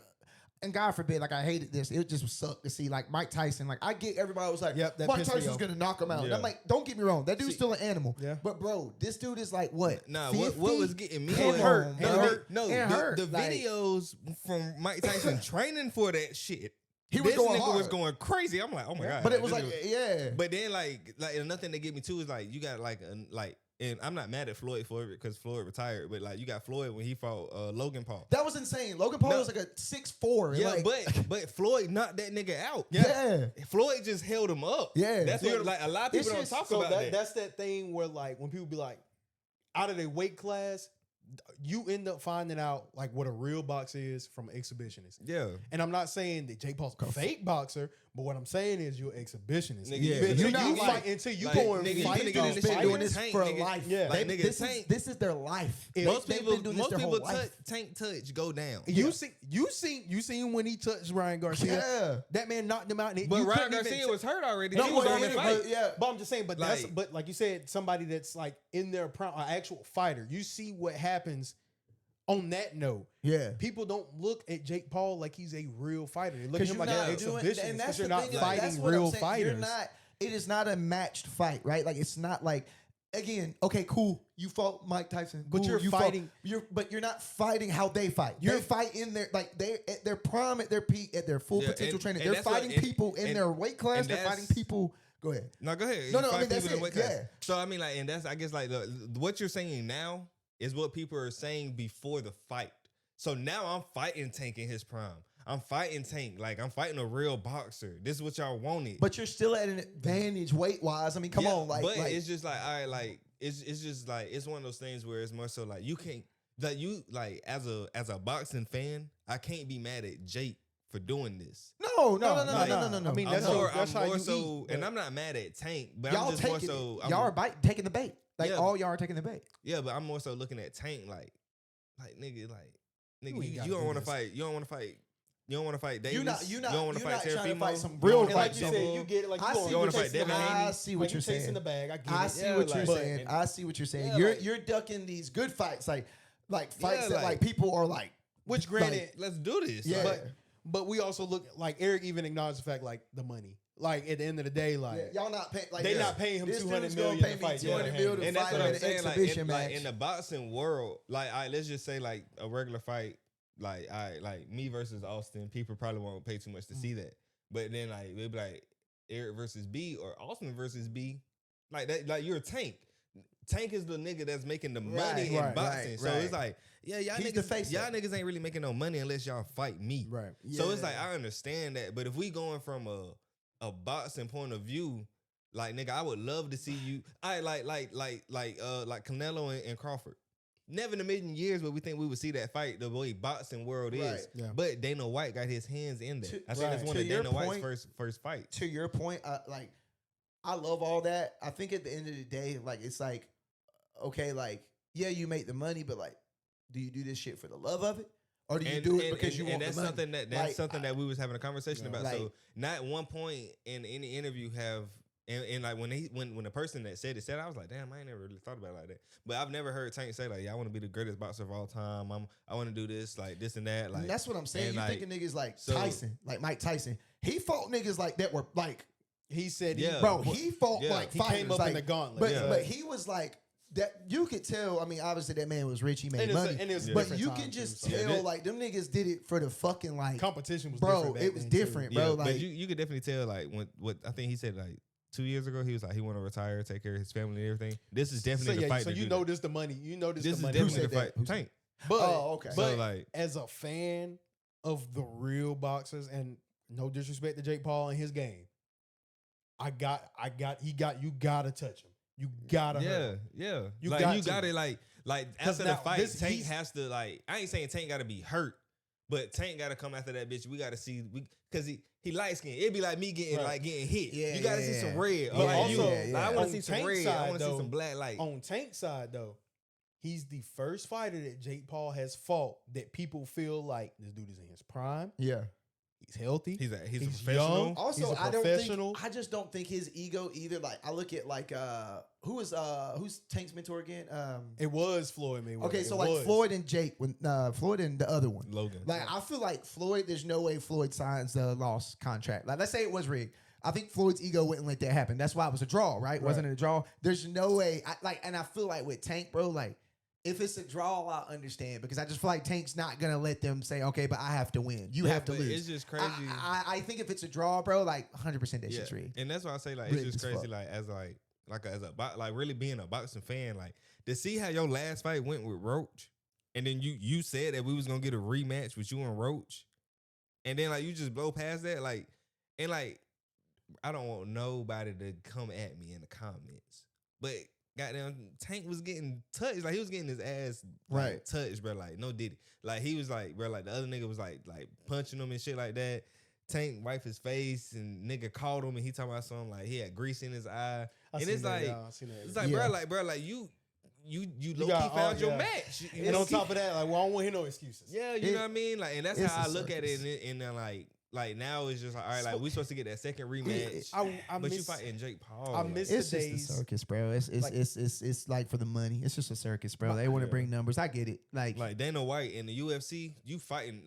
and God forbid, like I hated this. It just sucked to see like Mike Tyson. Like I get everybody was like, Yep, that Mike pissed me Tyson's off. gonna knock him out. And Yeah. I'm like, don't get me wrong, that dude's See- still an animal. Yeah. But bro, this dude is like what? Nah, 50? what was getting me Come was- hurt. on, And bro. hurt. No, And hurt. the Like, videos from Mike Tyson training for that shit. He was this going nigga was hard. going crazy. I'm like, oh my god. But it was this like, nigga- yeah. But then like another thing that get me too is like you got like and I'm not mad at Floyd for it because Floyd retired, but like you got Floyd when he fought Logan Paul. That was insane. Logan Paul No. was like a 6'4". Yeah, like, but Floyd knocked that nigga out. yeah. Floyd just held him up. Yeah. That's Dude, what like a lot of it's people don't just- talk so about that. that's that thing where like when people be like out of their weight class, you end up finding out like what a real boxer is from an exhibitionist. Yeah. And I'm not saying that Jake Paul's a fake boxer, but what I'm saying is you're an exhibitionist. Nigga, Yeah, Until you're you not fight like- until you like, go and nigga, you fight finna get those in They've this been shit doing with this Tank, for nigga. life. Yeah. Like, nigga, this Tank- is their life. Most They've people, been doing this most their people whole life. Tank touch go down. You seen when he touched Ryan Garcia? Yeah. That man knocked him out. And But you Ryan couldn't even Garcia say- was hurt already. No, he was but on the anyway, fight. yeah. But I'm just saying, Like- but like you said, somebody that's like in their prime, an actual fighter. You see what happens on that note. Yeah. People don't look at Jake Paul like he's a real fighter. They look at Because him you're like an not doing, exhibitionist and that's because you're the not thing. That's fighting what I'm real saying. fighters. You're not. It is not a matched fight, right? Like it's not like. Again, okay, cool. You fought Mike Tyson, But cool, you're you fighting- but you're not fighting how they fight. They fight in their like they at their prime, at their peak, at their full Yeah, potential and- training. and They're that's what- fighting and- people in and- their weight class. and They're fighting that's- people. Go ahead. No, go ahead. No, You I fight mean, that's people in it, weight class. yeah. So I mean, like, and that's I guess like what you're saying now is what people are saying before the fight. So now I'm fighting Tank in his prime. I'm fighting Tank. Like I'm fighting a real boxer. This is what y'all wanted. But you're still at an advantage weight wise. I mean, come Yeah, on, but like it's just like I like it's just like it's one of those things where it's more so like you can't that you like as a boxing fan, I can't be mad at Jake for doing this. no. like, I mean, I mean, I'm that's more, how- that's I'm how more you so, eat, and but- I'm not mad at Tank, but y'all I'm just more taking so. y'all are taking the bait. Like Yeah. all y'all are taking the bait. Yeah, but I'm more so looking at Tank like nigga, You you, ain't gotta don't do want to this. fight. You don't want to fight. You don't want to fight Davis. You're not you don't want to fight trying to Teofimo. fight some You real don't And wanna like fight you fight said, someone. you get it. Like I you see going what you you're chasing saying. the bag. I see what Like, you're you chasing saying. the bag. I get I it. see Yeah, what like- you're but- saying. I see what you're saying. Yeah, you're like- you're ducking these good fights, like fights Yeah, that like- like people are like. Which granted, Like, Let's do this. Yeah. Like, but we also look like Eric even acknowledged the fact like the money. Like at the end of the day, like Yeah, y'all not paying. Like they yeah. not paying him This $200 dude's million gonna pay to me fight 200 Devin million to and that's fight what in I'm an saying. exhibition Like match. in the boxing world, like let's just say like a regular fight, like me versus Austin. People probably won't pay too much to see that. But then like it'd be like Eric versus B or Austin versus B, like that. Like you're a Tank. Tank is the nigga that's making the money Right, in right, boxing. right, So right. it's like, yeah, y'all He's the niggas, face y'all of it. niggas ain't really making no money unless y'all fight me. Right. So it's Yeah. like I understand that, but if we going from a boxing point of view, like nigga, I would love to see you. I like Canelo and Crawford. Never in a million years would we think we would see that fight the way boxing world is. Right. Yeah. But Dana White got his hands in there. I think that's Right. one To of your Dana White's point- first fights. To your point, I love all that. I think at the end of the day, like it's like, okay, like yeah, you make the money, but like, do you do this shit for the love of it, or do you do it because you want that's the money? something that's Like, something that we was having a conversation Yeah. about. Like- So not at one point in any interview have and like when the person that said it, I was like, damn, I ain't never really thought about it like that. But I've never heard Tank say like, yeah, I want to be the greatest boxer of all time. I want to do this, like this and that. Like And that's what I'm saying. and You like, thinking niggas like so- Tyson, like Mike Tyson? He fought niggas like that were like, He said, Yeah. bro. He fought Yeah. like he fighters, came up like, in the gauntlet. but Yeah. but he was like that. You could tell. I mean, obviously that man was rich. He made And it's a- money, and it was a but different you time, can too, just so- Yeah, tell that- like them niggas did it for the fucking like, competition was bro. different back It was then, too. different, yeah, bro. but Like you could definitely tell like what I think he said like 2 years ago, he was like he want to retire, take care of his family and everything. This is So, definitely the fight. so to you do know that. this the money. You know this This the is money. definitely said the that? fight. Who said Tank. But, Oh, okay. But So like as a fan of the real boxers, and no disrespect to Jake Paul and his game, you gotta touch him. You gotta hurt him. yeah. You like got you to. got to like 'Cause after now the fight, this- Tank he's- has to like. I ain't saying Tank got to be hurt, but Tank got to come after that bitch. We got to see because he light skinned. It'd be like me getting Right. getting hit. Yeah, you got to yeah, see some yeah. red. But Or like you, also, like, I want on to see some Tank's red. I side, want to see though, some black light. On Tank's side, though, he's the first fighter that Jake Paul has fought that people feel like this dude is in his prime. yeah. He's healthy. He's a He's professional. young. Also, He's a I don't professional. think I just don't think his ego either. Like I look at like who's Tank's mentor again? It was Floyd Mayweather. Okay, so It like was. Floyd and Jake, when Floyd and the other one. Logan. Like I feel like Floyd, there's no way Floyd signs the lost contract. Like let's say it was rigged. I think Floyd's ego wouldn't let that happen. That's why it was a draw, right? Wasn't it a draw? There's no way. And I feel like with Tank, bro, like if it's a draw, I understand because I just feel like Tank's not gonna let them say, okay, but I have to win. You Yeah, have to but lose. It's just crazy. I think if it's a draw, bro, like 100% that shit's rigged. And that's why I say like Rigged it's just as crazy fuck. like really being a boxing fan like to see how your last fight went with Roach and then you said that we was gonna get a rematch with you and Roach and then like you just blow past that like and like I don't want nobody to come at me in the comments but goddamn Tank was getting touched like he was getting his ass like, Right. touched bro like no diddy like he was like bro like the other nigga was like punching him and shit like that. Tank wiped his face and nigga called him and he talking about something like he had grease in his eye. I And seen it's that, like- y'all. I seen that. It's like, Yeah. bro, like you low got key found all- your yeah. match. You And low on key- top of that, like, well, I don't want to hear no excuses. yeah, you It- know what I mean? Like, and that's it's how a I look at it. circus. And then like now it's just like, all right, like we supposed to get that second rematch. I but you miss, fighting Jake Paul. I like, miss It's the just a days. circus, bro. It's Like- it's like for the money. It's just a circus, bro. They want to Yeah. bring numbers. I get it. Like Dana White in the UFC, you fighting.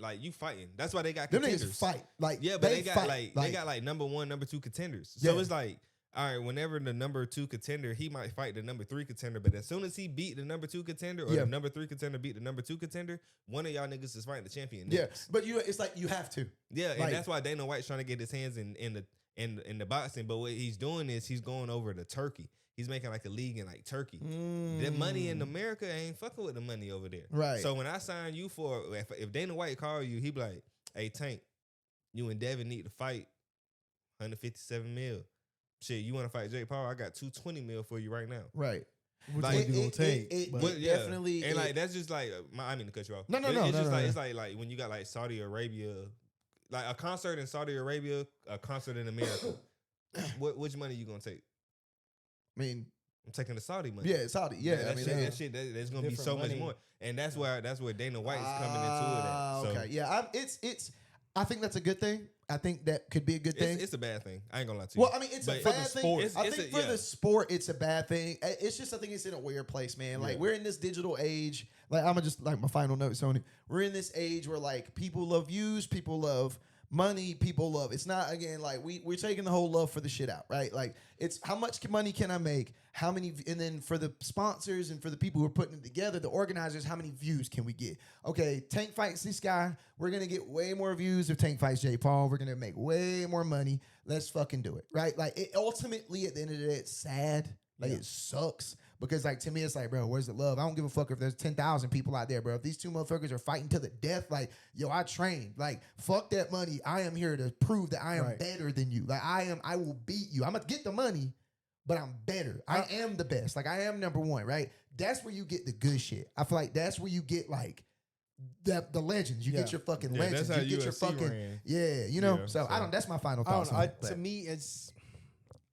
That's why they got them contenders. niggas fight. Like Yeah, but they got fight. they got like number 1, number 2 contenders. So Yeah. it's like, all right, whenever the number 2 contender, he might fight the number 3 contender. But as soon as he beat the number 2 contender, or Yeah. the number 3 contender beat the number 2 contender, one of y'all niggas is fighting the champion. yeah, next. but it's like you have to. Yeah, and Like- that's why Dana White's trying to get his hands in the boxing. But what he's doing is he's going over to Turkey. He's making like a league in like Turkey. The money in America ain't fucking with the money over there. Mm. Right. So when I sign you for if Dana White call you, he be like, "Hey Tank, you and Devin need to fight 157 mil. Shit, you want to fight Jake Paul? I got 220 mil for you right now." Right. Which Like, one you gonna it- take? it- But- But yeah, definitely- and it- like that's just like I mean to cut you off. No, no, It's no, just no, like no. it's like when you got like Saudi Arabia, like a concert in Saudi Arabia, a concert in America. Which money you gonna take? I mean, I'm taking the Saudi money. yeah, it's Saudi. Yeah, that I mean, shit, there's gonna be Different so much money. more, and that's where Dana White's coming into it at. So okay, yeah, it's. I think that's a good thing. I think that could be a good thing. it's a bad thing. I ain't gonna lie to you. Well, I mean, it's a But- For the bad thing. sport. It's- I it's think a- for yeah. the sport, it's a bad thing. It's just I think it's in a weird place, man. Like Yeah. we're in this digital age. Like I'm gonna just like my final notes on it. We're in this age where like people love views, people love money, people love. It's not again like we're taking the whole love for the shit out, right? Like it's how much money can I make? How many? And then for the sponsors and for the people who are putting it together, the organizers, how many views can we get? Okay, Tank fights this guy. We're gonna get way more views if Tank fights Jake Paul. We're gonna make way more money. Let's fucking do it, right? Like it ultimately at the end of the day, it's sad. Like it sucks. Because like to me, it's like, bro, where's the love? I don't give a fuck if there's 10,000 people out there, bro. If these two motherfuckers are fighting to the death, like, yo, I trained. Like, fuck that money. I am here to prove that I am better than you. Like, I will beat you. I'm gonna get the money, but I'm better. I am the best. Like, I am number one, right? That's where you get the good shit. I feel like that's where you get like the legends. You get your fucking legends. That's how you get your UFC fucking ran. you know. Yeah, so I don't. That's my final I thoughts. don't know. on it, To but- me, it's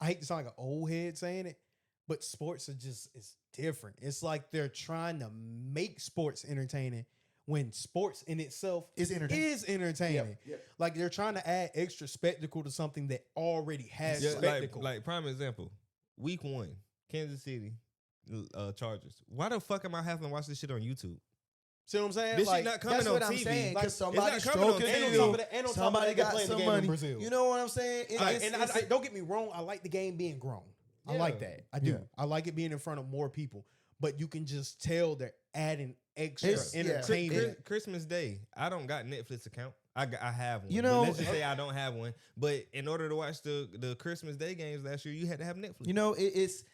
I hate to sound like an old head saying it, but sports are just it's different. It's like they're trying to make sports entertaining when sports in itself Is entertaining. Like they're trying to add extra spectacle to something that already has Yeah, spectacle. like prime example, week 1, Kansas City Chargers. Why the fuck am I having to watch this shit on YouTube? See what I'm saying? This Like, shit not coming That's on what I'm TV. saying. Like, Because it's somebody not coming on stroking TV. and on you. top of that, and on top of Somebody that, they're got playing the some game in money. Brazil. You know what I'm saying? I don't get me wrong. I like the game being grown. I like Yeah. that. I do. Yeah. I like it being in front of more people. But you can just tell they're adding extra entertainment. Christmas Day, I don't got Netflix account. I have one. You But know- let's just say I don't have one. But in order to watch the Christmas Day games last year, you had to have Netflix. You know, it's.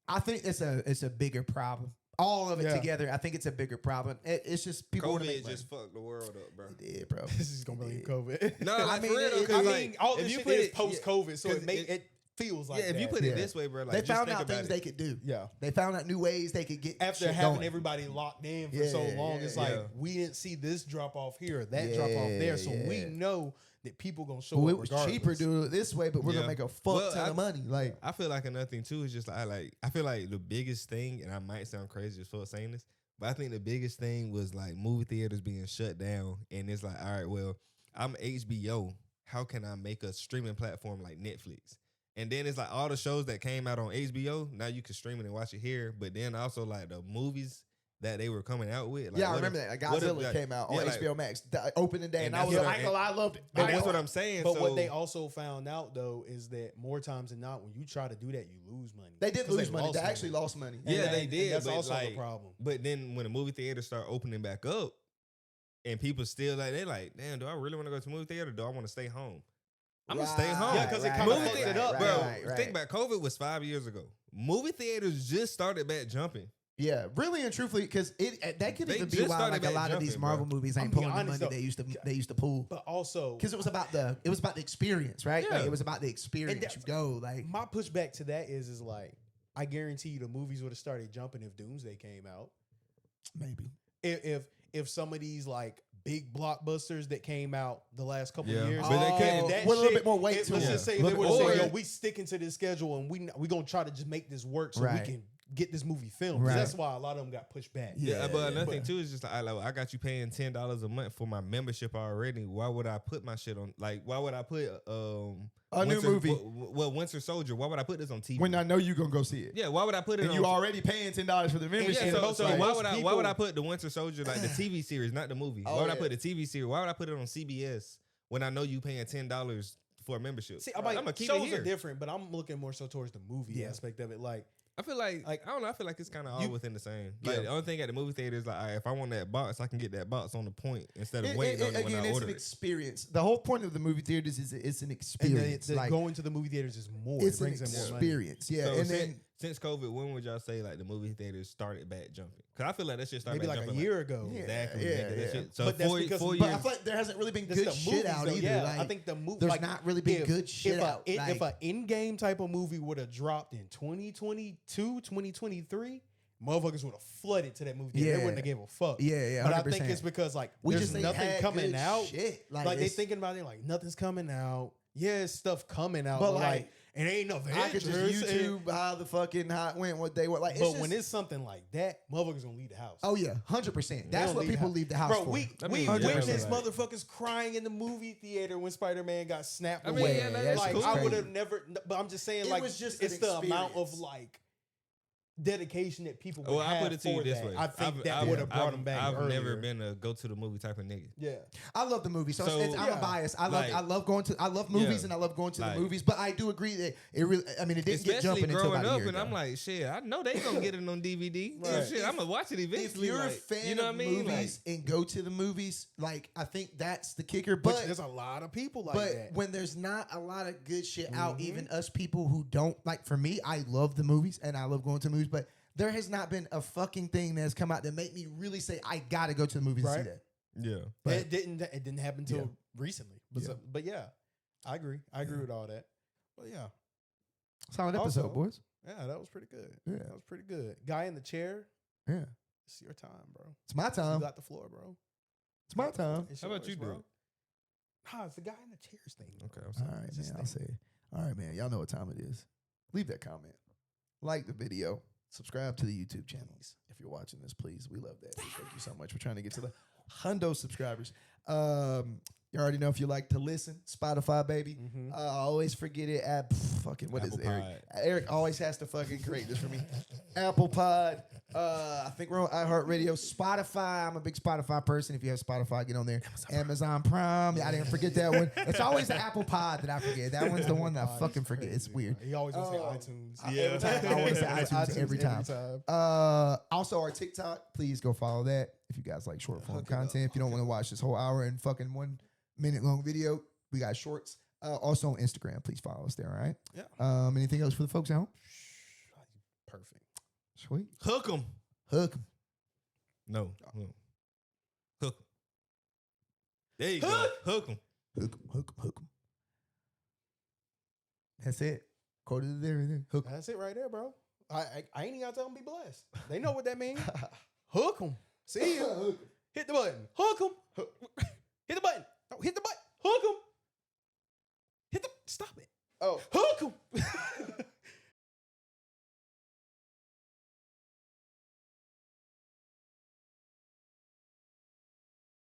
I think it's a bigger problem. All of it Yeah. together, I think it's a bigger problem. It's just people want to make COVID money. just fucked the world up, bro. It did, bro. This is gonna be COVID. No, I like, mean, for real, though, it- 'cause, I I like, mean, all if this you shit put is it- post COVID, so 'cause it feels like yeah, if you that. put Yeah. it this way, bro, like They just found think out about things it. they could do. Yeah. They found out new ways they could get After shit having going. everybody locked in for so Yeah, long, yeah, it's like yeah. we didn't see this drop off here, that drop off there, so we Yeah. know that people gonna show Well, up it was regardless. cheaper to do it this way, but we're Yeah. gonna make a fuck Well, ton of money. Like, I feel like another thing too is just I feel like the biggest thing, and I might sound crazy just for saying this, but I think the biggest thing was like movie theaters being shut down, and it's like, all right, well, I'm HBO. How can I make a streaming platform like Netflix? And then it's like all the shows that came out on HBO, now you can stream it and watch it here. But then also like the movies that they were coming out with. Like, yeah, I what remember if- that. Like, what if, Godzilla like- came out yeah, on like- HBO Max the opening day, and I that's was what like, I- I loved it. And I that's what loved I'm saying. But so, what they also found out though is that more times than not, when you try to do that, you lose money. They did 'Cause lose money. They actually lost money. And Yeah, that- they and did, That's but, also like, the problem. But then when the movie theaters start opening back up, and people still like they like, damn, do I really want to go to the movie theater? Or do I want to stay home? I'm gonna stay home. Yeah, 'cause it kinda movie fucked theater, it up, bro. Think about COVID was 5 years ago. Movie theaters just started back jumping. Yeah, really and truthfully, because that could They even be just why started like a back lot of these jumping, Marvel bro. movies I'm ain't being pulling the honest, money though. they used to pull. But also, Because it was about the experience, right? Like, Yeah. it was about the experience. that's- You go like my pushback to that is like, I guarantee you the movies would have started jumping if Doomsday came out. maybe. If some of these like big blockbusters that came out the last couple Yeah. of years, But they can't- if that with a little shit- bit more weight if- to let's it. just say A they little would bit say, more yo, weight. we sticking to this schedule and we gonna try to just make this work so Right. we can get this movie filmed. 'Cause Right. That's why a lot of them got pushed back. Yeah, but another but- thing too is just like I got you paying $10 a month for my membership already. Why would I put my shit on? Like, why would I put A new movie. Well, Winter Soldier. Why would I put this on TV? When I know you gonna go see it, yeah, why would I put it and on? you already paying $10 for the membership. Yeah, so, most- so like, why most would I people- put the Winter Soldier like the TV series, not the movie? Oh, Why would I yeah. put the TV series? Why would I put it on CBS when I know you paying $10 for a membership? See, I'm like, gonna keep it shows here. are different, but I'm looking more so towards the movie Yeah. aspect of it. Like, I feel like I don't know. I feel like it's kind of all You- within the same. Like Yeah. the only thing at the movie theater is like, all right, if I want that box, I can get that box on the point instead of It- waiting on it when again, I it's order an it. experience. The whole point of the movie theaters is it's an and experience. the like, going to the movie theaters is more. It it's an brings in more money. experience. Yeah, So and since, then since COVID, when would y'all say like the movie theaters started back jumping? Because I feel like that shit started Maybe back like a jumping year ago. Yeah. Exactly. yeah, That yeah. shit- So But that's four, because- 4 but years. I feel like there hasn't really been That's good the shit movies, out though. either. Yeah, Like, I think the movie. there's like, not really been good shit out. If Like- an in-game type of movie would have dropped in 2022, 2023, motherfuckers would have flooded to that movie theater. They Yeah. wouldn't have gave a fuck. Yeah, yeah, But I 100%. think it's because like We there's just ain't nothing had coming good out. shit. Like they it's- thinking about it, like nothing's coming out. Yeah, it's stuff coming out, But, but like, like it ain't no I could just Avengers, and- YouTube how it went, what they were like. But when it's something like that, motherfuckers gonna leave the house. oh yeah, 100%. They That's don't what people leave the house Bro, for. we I mean, witnessed 100%. motherfuckers crying in the movie theater when Spider-Man got snapped I mean, away. yeah, that's like cool. I would have never. But I'm just saying, It like was just it's an the amount of experience. like dedication that people would Well, I have put it to you for this that. way. I think I've- that I've- would have brought I've- them back. I've never earlier. been a go to the movie type of nigga. Yeah. I love the movie, so, So, I'm yeah. a bias. I Like- love movies Yeah. and I love going to Like- the movies. But I do agree that it really. I mean, it didn't get Especially jumping until growing about a up, year and ago. I'm like, shit, I know they gonna get it on DVD. Right. Shit, I'm gonna watch it if eventually. you're a like, fan you know of what I mean? movies and go to the movies, like I think that's the kicker. But But there's a lot of people like but that. when there's not a lot of good shit out, Mhm. even us people who don't like, for me, I love the movies and I love going to movies, but There has not been a fucking thing that has come out that make me really say I gotta go to the movies to see Right. that. Yeah. But it didn't happen until Yeah. recently. But, Yeah. but yeah, I agree. I agree with all that. But yeah, solid episode, Also- boys. yeah, that was pretty good. Yeah. That was pretty good. Guy in the chair, Yeah, it's your time, bro. it's my You time. got the floor, bro. It's my time. It's How about yours, you do bro. it? Nah, it's the guy in the chairs thing. Bro. Okay. I'm All sorry. right, It's his man. I'll thing. say. All right, man. Y'all know what time it is. Leave that comment. Like the video. Subscribe to the YouTube channel. If you're watching this, please. We love that. Thank you so much. We're trying to get to the hundo subscribers. You already know if you like to listen, Spotify, baby. Mhm. I always forget it. Fucking what is Apple it, Eric? Pod. Eric always has to fucking create this for me. Apple Pod. I think we're on iHeartRadio, Spotify. I'm a big Spotify person. If you have Spotify, get on there. Amazon Prime. I didn't forget that one. It's always the Apple Pod that I forget. That one's the one that I Pod fucking is forget. It's crazy, weird. bro. He always wants to Oh. say iTunes. Every time I want to say iTunes every time. Also, our TikTok, please go follow that. If you guys like short form Hook it up, content, if you don't hook want it to watch this whole hour and fucking 1 minute long video, we got shorts. Also on Instagram, please follow us there. All right. Yeah. Anything else for the folks at home? Perfect. Sweet. Hook 'em. Hook 'em. No. Hook 'em. There you go. Hook 'em. Hook 'em. Hook 'em. Hook 'em. That's it. Quoted it there. Hook 'em. That's it right there, bro. I ain't even gotta tell them be blessed. They know what that means. Hook them. See you. Hit the button. Hook them. Hit the button. No, hit the button. Hook them. Hit the. Stop it. Oh. Hook them.